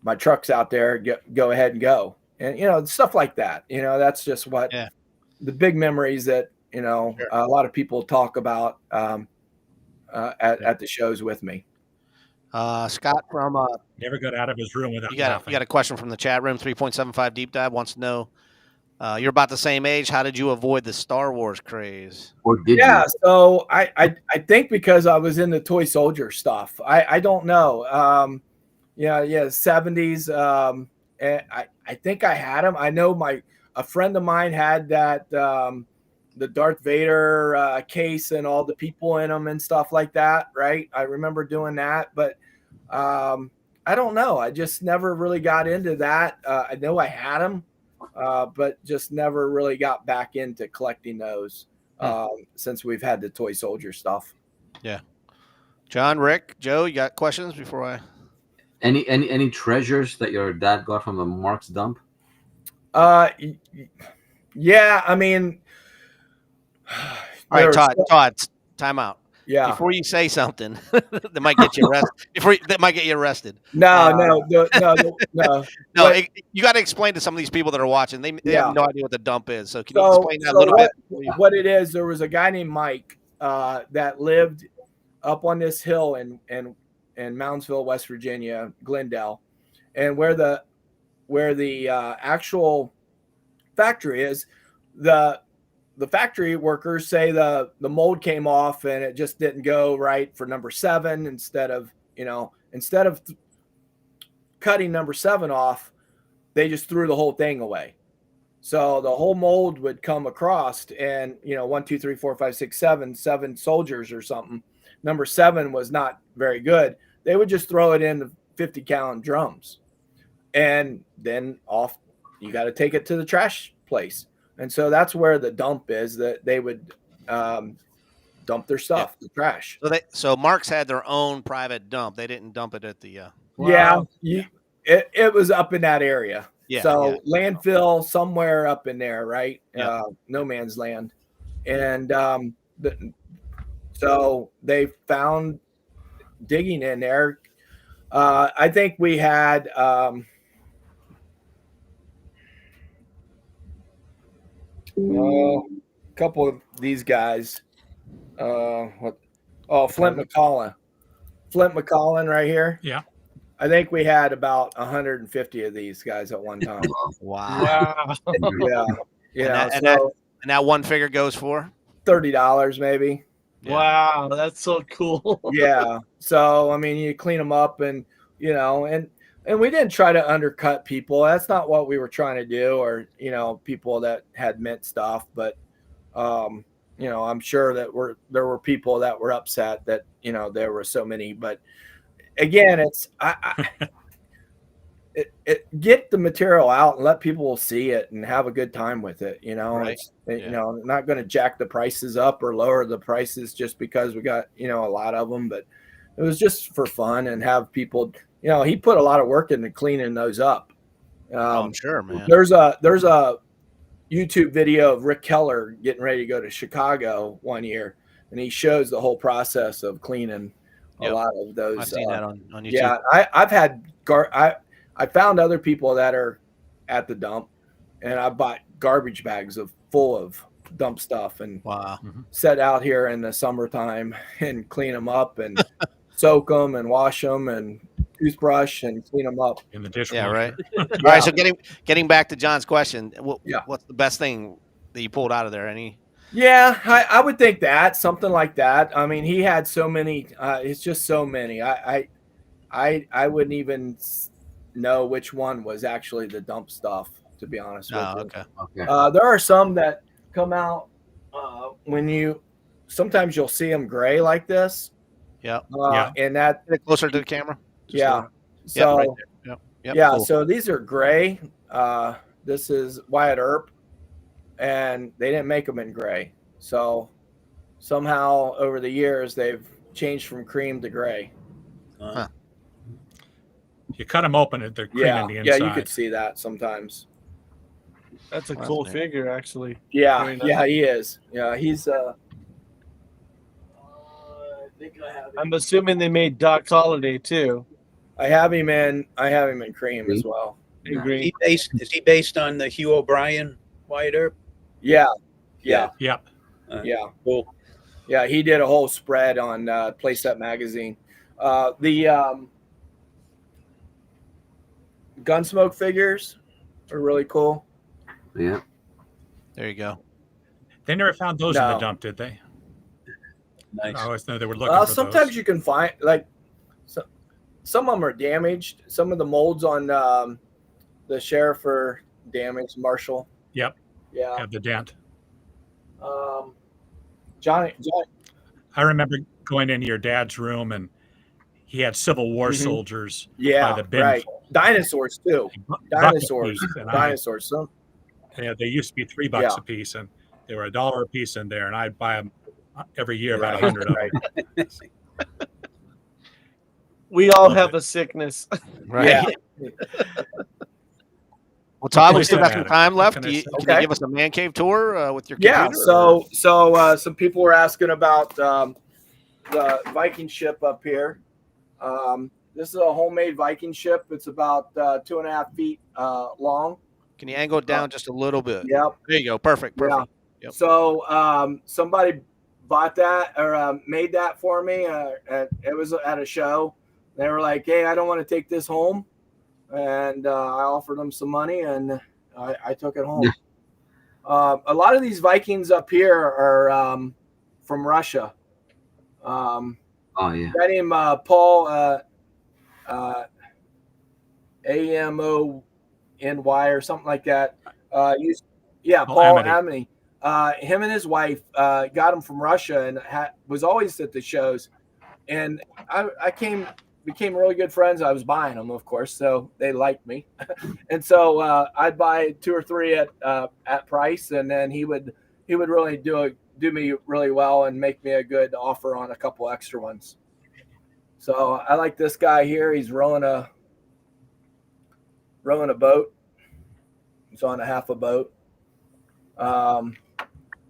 "My truck's out there, go ahead and go." And, stuff like that, that's just what the big memories that, a lot of people talk about at the shows with me. Scott from never got out of his room without you got a question from the chat room. 3.75 Deep Dive wants to know, you're about the same age. How did you avoid the Star Wars craze? Or did you? So I think because I was in the toy soldier stuff. I don't know. 70s. I think I had them. I know a friend of mine had that the Darth Vader case and all the people in them and stuff like that. Right. I remember doing that, but I I don't know. I just never really got into that. I know I had them, but just never really got back into collecting those since we've had the toy soldier stuff. Yeah. John, Rick, Joe, you got questions before I? Any treasures that your dad got from a Mark's dump? Yeah, I mean, all right, Todd, time out. Yeah. Before you say something that might get you arrested. That might get you arrested. No. No, you got to explain to some of these people that are watching. They have no idea what the dump is. So can you explain that a little bit? What it is? There was a guy named Mike that lived up on this hill in Moundsville, West Virginia, Glendale, and where the actual factory is, the factory workers say the mold came off and it just didn't go right for number 7. Instead of cutting number 7 off, they just threw the whole thing away. So the whole mold would come across, and 1, 2, 3, 4, 5, 6, 7 soldiers or something. Number 7 was not very good. They would just throw it in the 50-gallon drums, and then off you got to take it to the trash place. And so that's where the dump is, that they would dump their stuff, the trash. So Mark's had their own private dump. They didn't dump it at the. It was up in that area. Yeah. So landfill somewhere up in there, right? Yeah. No man's land, and so they found digging in there. I think we had. A couple of these guys. Flint McCollin. Flint McCollin right here. Yeah. I think we had about 150 of these guys at one time. Wow. Yeah. And that one figure goes for $30 maybe. Yeah. Wow, that's so cool. Yeah. So I mean, you clean them up, and and we didn't try to undercut people. That's not what we were trying to do, or people that had mint stuff. But I'm sure that there were people that were upset that there were so many. But again, it's get the material out and let people see it and have a good time with it. Right. Not going to jack the prices up or lower the prices just because we got a lot of them. But it was just for fun and have people. He put a lot of work into cleaning those up. I'm sure, man. There's a YouTube video of Rick Keller getting ready to go to Chicago one year, and he shows the whole process of cleaning a lot of those. I've seen that on YouTube. Yeah, I've had I found other people that are at the dump, and I bought garbage bags full of dump stuff and set out here in the summertime and clean them up and soak them and wash them and toothbrush and clean them up in the dishwasher. Yeah, right. All right. So getting back to John's question, what's the best thing that you pulled out of there? Any? Yeah, I would think that something like that. I mean, he had so many. It's just so many. I wouldn't even know which one was actually the dump stuff, to be honest with you. Okay. There are some that come out sometimes you'll see them gray like this. Yeah. And that get closer to the camera. So right cool. So these are gray. This is Wyatt Earp, and they didn't make them in gray. So somehow over the years they've changed from cream to gray. You cut them open and they're cream on the inside. Yeah, you could see that sometimes. That's a cool figure, actually. Yeah, he is. Yeah, he's I'm assuming they made Doc Holliday too. I have him in cream as well. Is he based on the Hugh O'Brien Wyatt Earp? Yeah. Cool. Yeah, he did a whole spread on Playset magazine. The Gunsmoke figures are really cool. Yeah. There you go. They never found those in the dump, did they? Nice. I always know they were looking for sometimes those. You can find some of them are damaged. Some of the molds on the sheriff are damaged. Marshall. Yep. Yeah. Have the dent. Johnny. I remember going into your dad's room and he had Civil War Mhm. soldiers Yeah, by the bin. right. Dinosaurs too. Dinosaurs. Dinosaurs. So, They used to be $3 Yeah. a piece, and they were $1 a piece in there, and I'd buy them every year, about Right, 100 of right. them. We all Love have it. a sickness. Right. Yeah. Well, Todd, we What still can I got some say? time What left. can I Can you say? give us a man cave tour with your Yeah. computer? or- So some people were asking about the Viking ship up here. This is a homemade Viking ship. It's about 2.5 feet long. Can you angle it down just a little bit? Yep. There you go. Perfect. Yeah. Yep. So somebody bought that or made that for me. It was at a show. They were like, "Hey, I don't want to take this home," and I offered them some money, and I took it home. A lot of these Vikings up here are from Russia. Oh yeah. Guy named Paul Amony or something like that. Paul Amity. Amony. Him and his wife got him from Russia and was always at the shows. And I became really good friends. I was buying them, of course, so they liked me. And so I'd buy 2 or 3 at price, and then he would really do me really well and make me a good offer on a couple extra ones. So I like this guy here. He's rowing a boat. He's on a half a boat.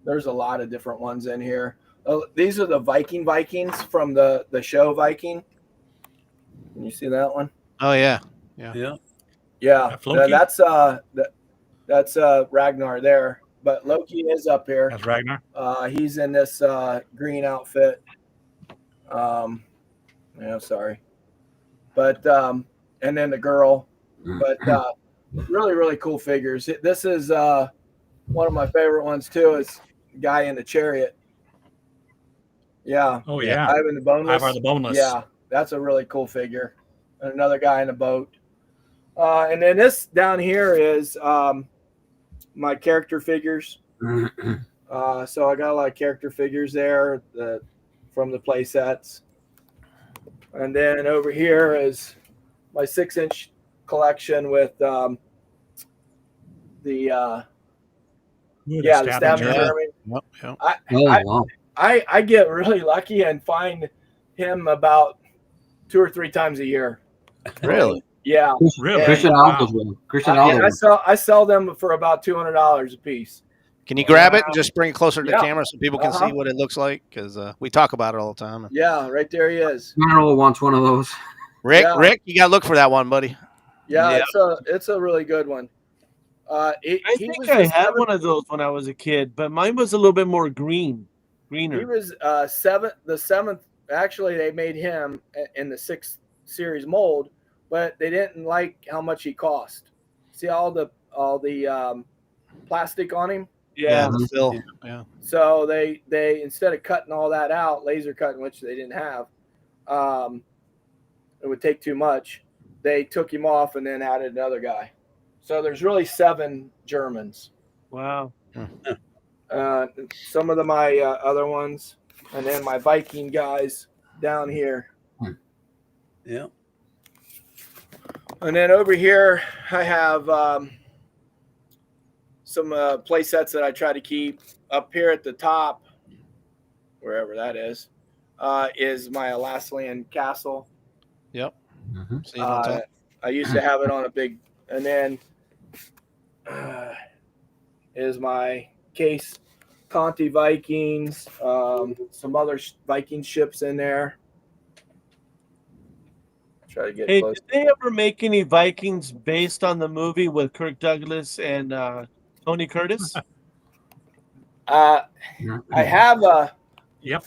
There's a lot of different ones in here. These are the Vikings from the show Viking. Can you see that one? Oh yeah. Yeah. That's Ragnar there. But Loki is up here. That's Ragnar. He's in this green outfit. Sorry. But and then the girl. But really, really cool figures. This is one of my favorite ones too. Is guy in the chariot. Yeah. Oh yeah. Ivan the Boneless. Ivar the Boneless. Yeah, that's a really cool figure. And another guy in a boat. And then this down here is my character figures. So I got a lot of character figures there from the play sets. And then over here is my 6-inch collection with the Stabbing German. Yep. I get really lucky and find him about 2 or 3 times a year. Really? Yeah. Really? Christian Aldo's Christian Aldo. I sell them for about $200 a piece. Can you grab it and just bring it closer to the camera so people can Uh-huh. see what it looks like? Because we talk about it all the time. Yeah, right there he is. General wants one of those. Rick, Yeah. Rick, you gotta look for that one, buddy. Yeah, it's a really good one. I think I had one of those when I was a kid, but mine was a little bit more greener. He was the seventh. Actually, they made him in the 6th series mold, but they didn't like how much he cost. See all the plastic on him. Yeah. Still. Yeah. So they instead of cutting all that out, laser cutting, which they didn't have, it would take too much. They took him off and then added another guy. So there's really 7 Germans. Wow. Some of my other ones, and then my Viking guys down here. Yeah. And then over here, I have some play sets that I try to keep. Up here at the top, wherever that is my Alaslian castle. Yep. Mm-hmm. I used to have it on a big, and then is my case Conti Vikings, some other Viking ships in there. Try to get close. Did they ever make any Vikings based on the movie with Kirk Douglas and Tony Curtis? I have a. Yep.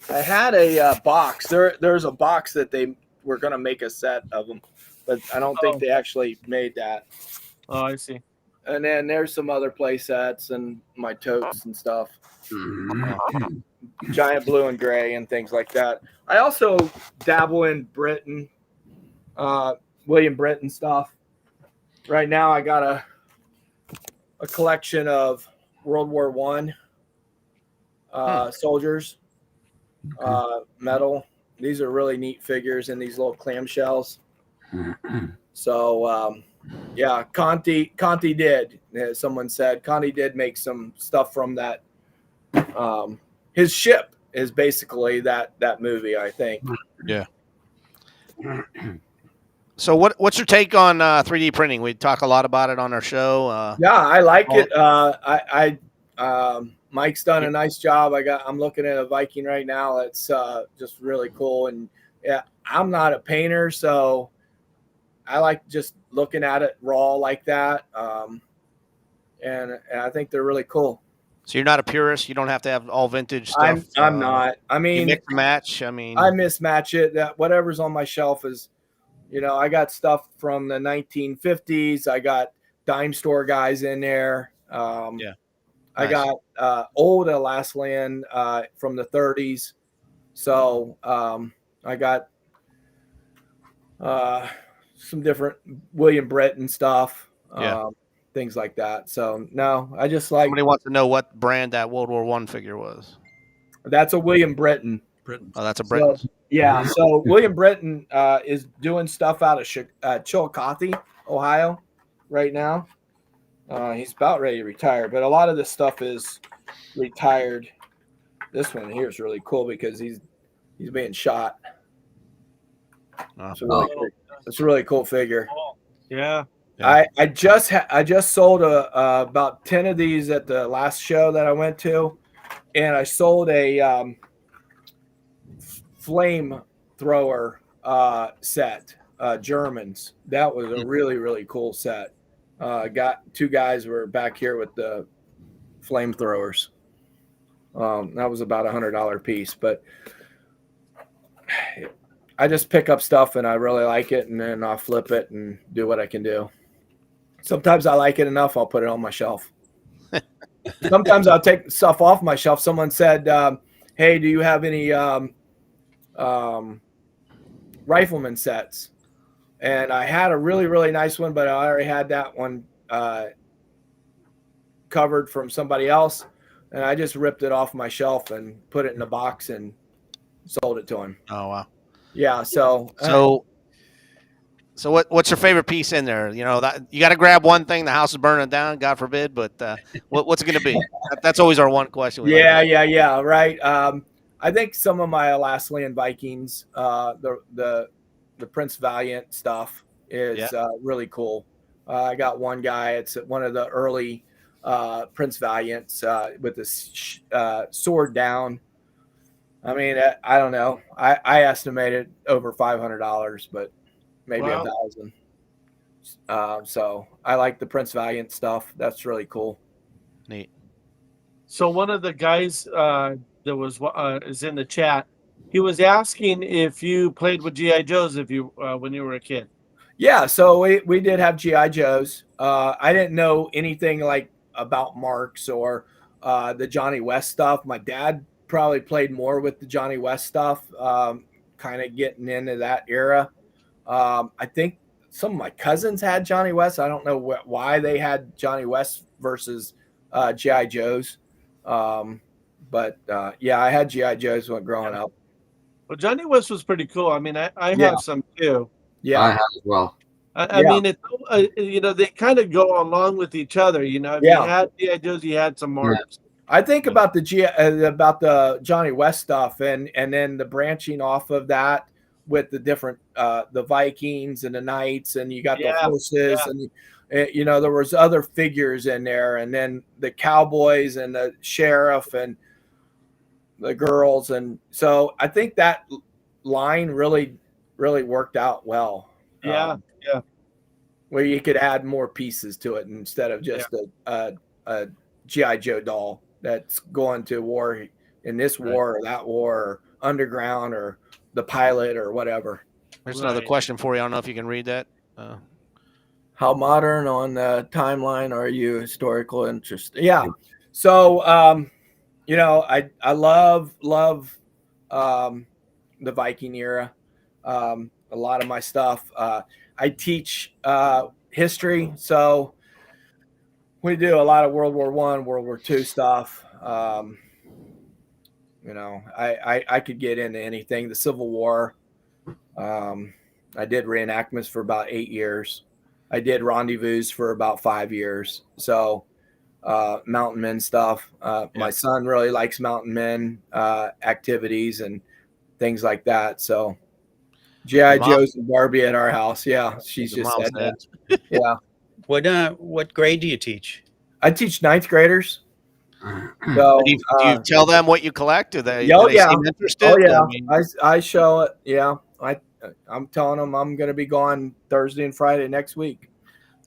I had a box. There's a box that they were going to make a set of them, but I don't think they actually made that. Oh, I see. And then there's some other play sets and my totes and stuff. Giant blue and gray and things like that. I also dabble in Britain, William Britain stuff. Right now I got a collection of World War I soldiers, metal these are really neat figures in these little clamshells. So yeah, Conti did. Someone said Conti did make some stuff from that. His ship is basically that movie, I think. Yeah. So what's your take on 3D printing? We talk a lot about it on our show. Yeah, I like it. Mike's done a nice job. I'm looking at a Viking right now. It's just really cool. And yeah, I'm not a painter, so I like just looking at it raw like that. And I think they're really cool. So you're not a purist. You don't have to have all vintage stuff. I'm not. I mean, you mix and match. I mean, I mismatch it. That whatever's on my shelf is, I got stuff from the 1950s. I got dime store guys in there. Yeah. I got old Alaskan from the 30s. So I got some different William Britton stuff. Things like that. So no, I just like. Somebody wants to know what brand that World War I figure was. That's a William Britton. Oh, that's a Britton. So, yeah. So William Britton is doing stuff out of Chillicothe, Ohio, right now. He's about ready to retire, but a lot of this stuff is retired. This one here is really cool because he's being shot. It's a really cool figure. Yeah. I just sold about 10 of these at the last show that I went to, and I sold a flame thrower set, Germans. That was a really, really cool set. Got two guys were back here with the flamethrowers. That was about $100 piece, but I just pick up stuff and I really like it, and then I'll flip it and do what I can do. Sometimes I like it enough, I'll put it on my shelf. Sometimes I'll take stuff off my shelf. Someone said, hey, do you have any rifleman sets? And I had a really, really nice one, but I already had that one covered from somebody else. And I just ripped it off my shelf and put it in a box and sold it to him. Oh, wow. Yeah. So what's your favorite piece in there? That you got to grab one thing. The house is burning down, God forbid. But what's it going to be? That's always our one question. Yeah. Right. I think some of my Alaskan Vikings, the Prince Valiant stuff is really cool. I got one guy. It's one of the early Prince Valiants with the sword down. I mean, I don't know. I estimated over $500, but maybe $1,000. So I like the Prince Valiant stuff. That's really cool. Neat. So one of the guys that was is in the chat. He was asking if you played with GI Joes when you were a kid. Yeah, so we did have GI Joes. I didn't know anything like about Marks or the Johnny West stuff. My dad probably played more with the Johnny West stuff, kind of getting into that era. I think some of my cousins had Johnny West. I don't know why they had Johnny West versus GI Joes. But I had GI Joes when growing up. Well, Johnny West was pretty cool. I mean, I have some too. Yeah, I have as well. I mean, it's they kind of go along with each other. If you had GI Joes, you had some Marks. I think about the Johnny West stuff, and then the branching off of that with the different the Vikings and the Knights, and you got the horses, and there was other figures in there, and then the cowboys and the sheriff and the girls, and so I think that line really, really worked out well. Where you could add more pieces to it instead of just a GI Joe doll that's going to war in this war or that war or underground or the pilot or whatever. There's another question for you. I don't know if you can read that. How modern on the timeline are you? Historical interest? Yeah. So, I love the Viking era. A lot of my stuff. I teach history, so we do a lot of World War I, World War II stuff. You know, I could get into anything. The Civil War. I did reenactments for about 8 years. I did rendezvous for about 5 years. So mountain men stuff. My son really likes mountain men activities and things like that. So G.I. Joe's and Barbie at our house. Yeah, she's just said that. Yeah. What grade do you teach? I teach 9th graders. So do you tell them what you collect? Do they seem interested? Oh yeah, I show it. Yeah, I'm telling them I'm going to be gone Thursday and Friday next week.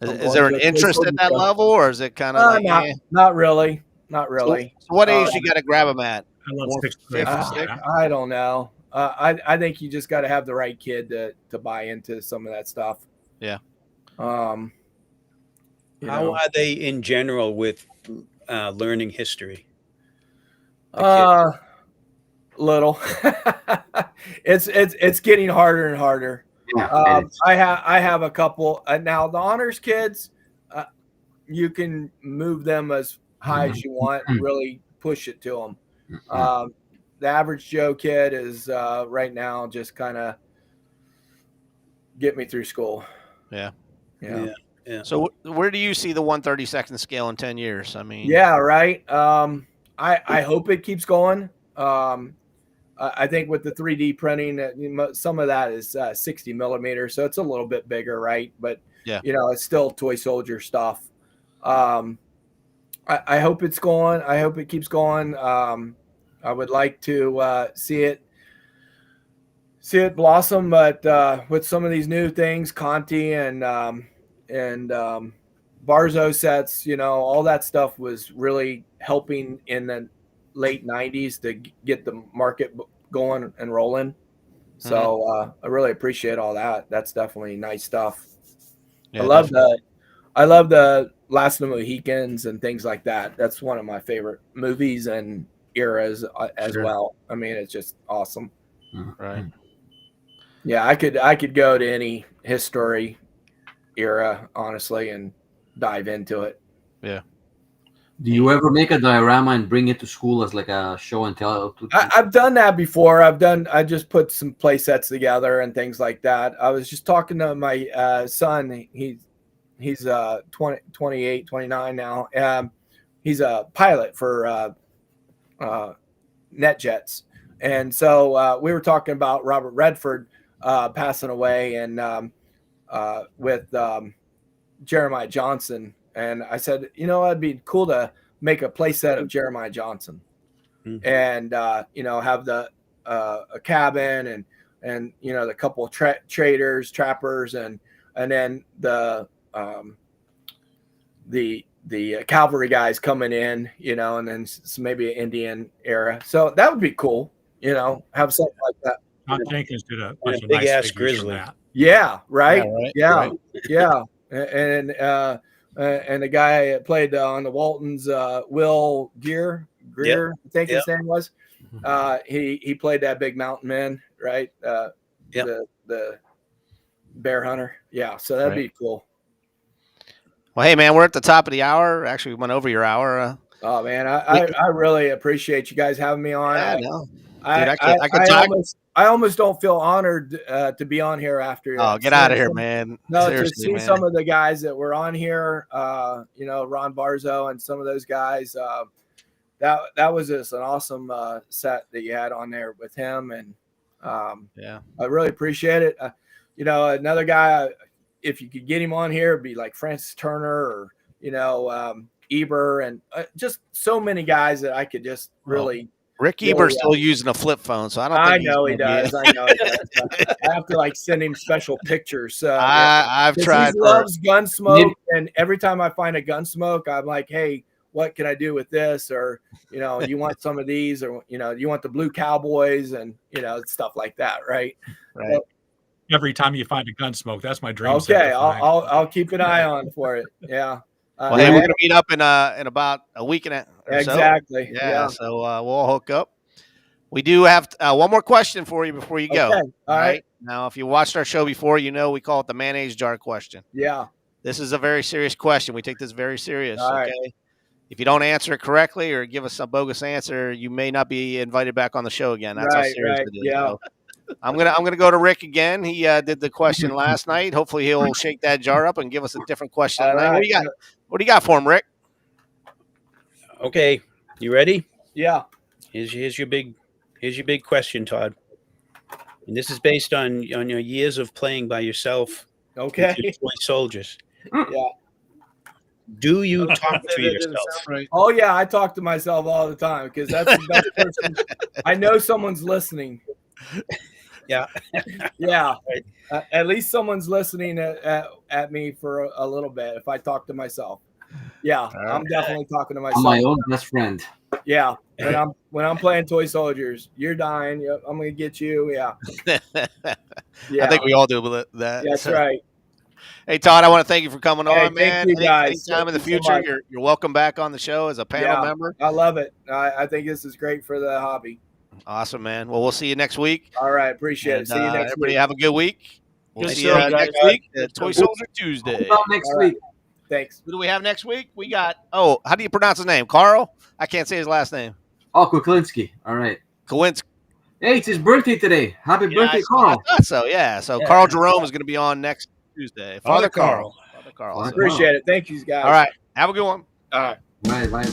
Is there an interest at that level, or is it kind of like, not really? Not really. So what age you got to grab them at? I don't know. I think you just got to have the right kid to buy into some of that stuff. Yeah. How are they in general with learning history? Little. It's getting harder and harder. Yeah, I have a couple now. The honors kids, you can move them as high as you want. Really push it to them. The average Joe kid is right now just kind of get me through school. Yeah. Yeah. So where do you see the 1/32 scale in 10 years? I mean, yeah, right. I hope it keeps going. I think with the 3D printing, some of that is 60 millimeters, so it's a little bit bigger, right? But it's still toy soldier stuff. I hope it's going. I hope it keeps going. I would like to see it blossom, but with some of these new things, Conti and Barzo sets, all that stuff was really helping in the late 90s to get the market going and rolling. So I really appreciate all that. That's definitely nice stuff. Yeah, I love the Last of the Mohicans and things like that. That's one of my favorite movies and eras as well. I mean, it's just awesome. Right. Yeah, I could go to any history era, honestly, and dive into it. Yeah. Do you ever make a diorama and bring it to school as like a show and tell? I've done that before. I just put some play sets together and things like that. I was just talking to my son. He's 28, 29 now. He's a pilot for NetJets. And so we were talking about Robert Redford passing away and with Jeremiah Johnson. And I said, it'd be cool to make a play set of Jeremiah Johnson and, have the a cabin and the couple of traders, trappers, and then the cavalry guys coming in, and then maybe an Indian era. So that would be cool, have something like that. Tom Jenkins did a bunch of big nice ass figures from grizzly. that. Yeah, right. Yeah. And the guy played on the Waltons, Will Greer, I think his name was. He played that big mountain man, right? The bear hunter. Yeah, so that'd be cool. Well, hey man, we're at the top of the hour. Actually, we went over your hour. Oh man, I really appreciate you guys having me on. Yeah, no. I almost don't feel honored to be on here after. Oh, get out of here, man! No, seriously, to see some of the guys that were on here, Ron Barzo and some of those guys. That was just an awesome set that you had on there with him, and I really appreciate it. Another guy, if you could get him on here, it'd be like Francis Turner or Eber, and just so many guys that I could just really. Rick Eber's still using a flip phone, so I don't think I know he does. I have to send him special pictures. I've tried. He loves Gunsmoke, and every time I find a Gunsmoke, I'm like, hey, what can I do with this? Or you want some of these, or you want the Blue Cowboys, and stuff like that, right? Right. Every time you find a Gunsmoke, that's my dream. Okay, I'll keep an eye on for it. Yeah. Well, hey, we're gonna meet up in about a week and a or exactly. So. Yeah. So we'll hook up. We do have one more question for you before you go. Okay. All right. Now, if you watched our show before, we call it the mayonnaise jar question. Yeah. This is a very serious question. We take this very serious. All okay. Right. if you don't answer it correctly or give us a bogus answer, you may not be invited back on the show again. That's how serious it is. Yeah. So I'm gonna go to Rick again. He did the question last night. Hopefully he'll shake that jar up and give us a different question tonight. Right. What do you got for him, Rick? Okay, you ready? Yeah. Here's your big question, Todd. And this is based on your years of playing by yourself. Okay. With your toy soldiers. Yeah. Do you talk to yourself? Right. Oh yeah, I talk to myself all the time because that's the best person. I know someone's listening. Yeah. Yeah. Right. At least someone's listening at me for a little bit if I talk to myself. Yeah, I'm definitely talking to myself. I'm my own best friend. Yeah. When I'm playing toy soldiers, you're dying. Yep, I'm gonna get you. Yeah. Yeah. I think we all do that. That's right. Hey Todd, I want to thank you for coming on, man. Thank you guys. Anytime in the future, you're welcome back on the show as a panel member. I love it. I think this is great for the hobby. Awesome, man. Well, we'll see you next week. All right, appreciate it. See you next everybody week. have a good week. We'll see you next week. Toy Soldier Tuesday. Next week. Thanks. Who do we have next week? We got how do you pronounce his name? Carl? I can't say his last name. Oh, Kuklinski. All right. Kowinski. Hey, it's his birthday today. Happy birthday, Carl. I thought so, yeah. So Carl Jerome is going to be on next Tuesday. Father Carl. Appreciate it. Thank you, guys. All right. Have a good one. All right. Bye.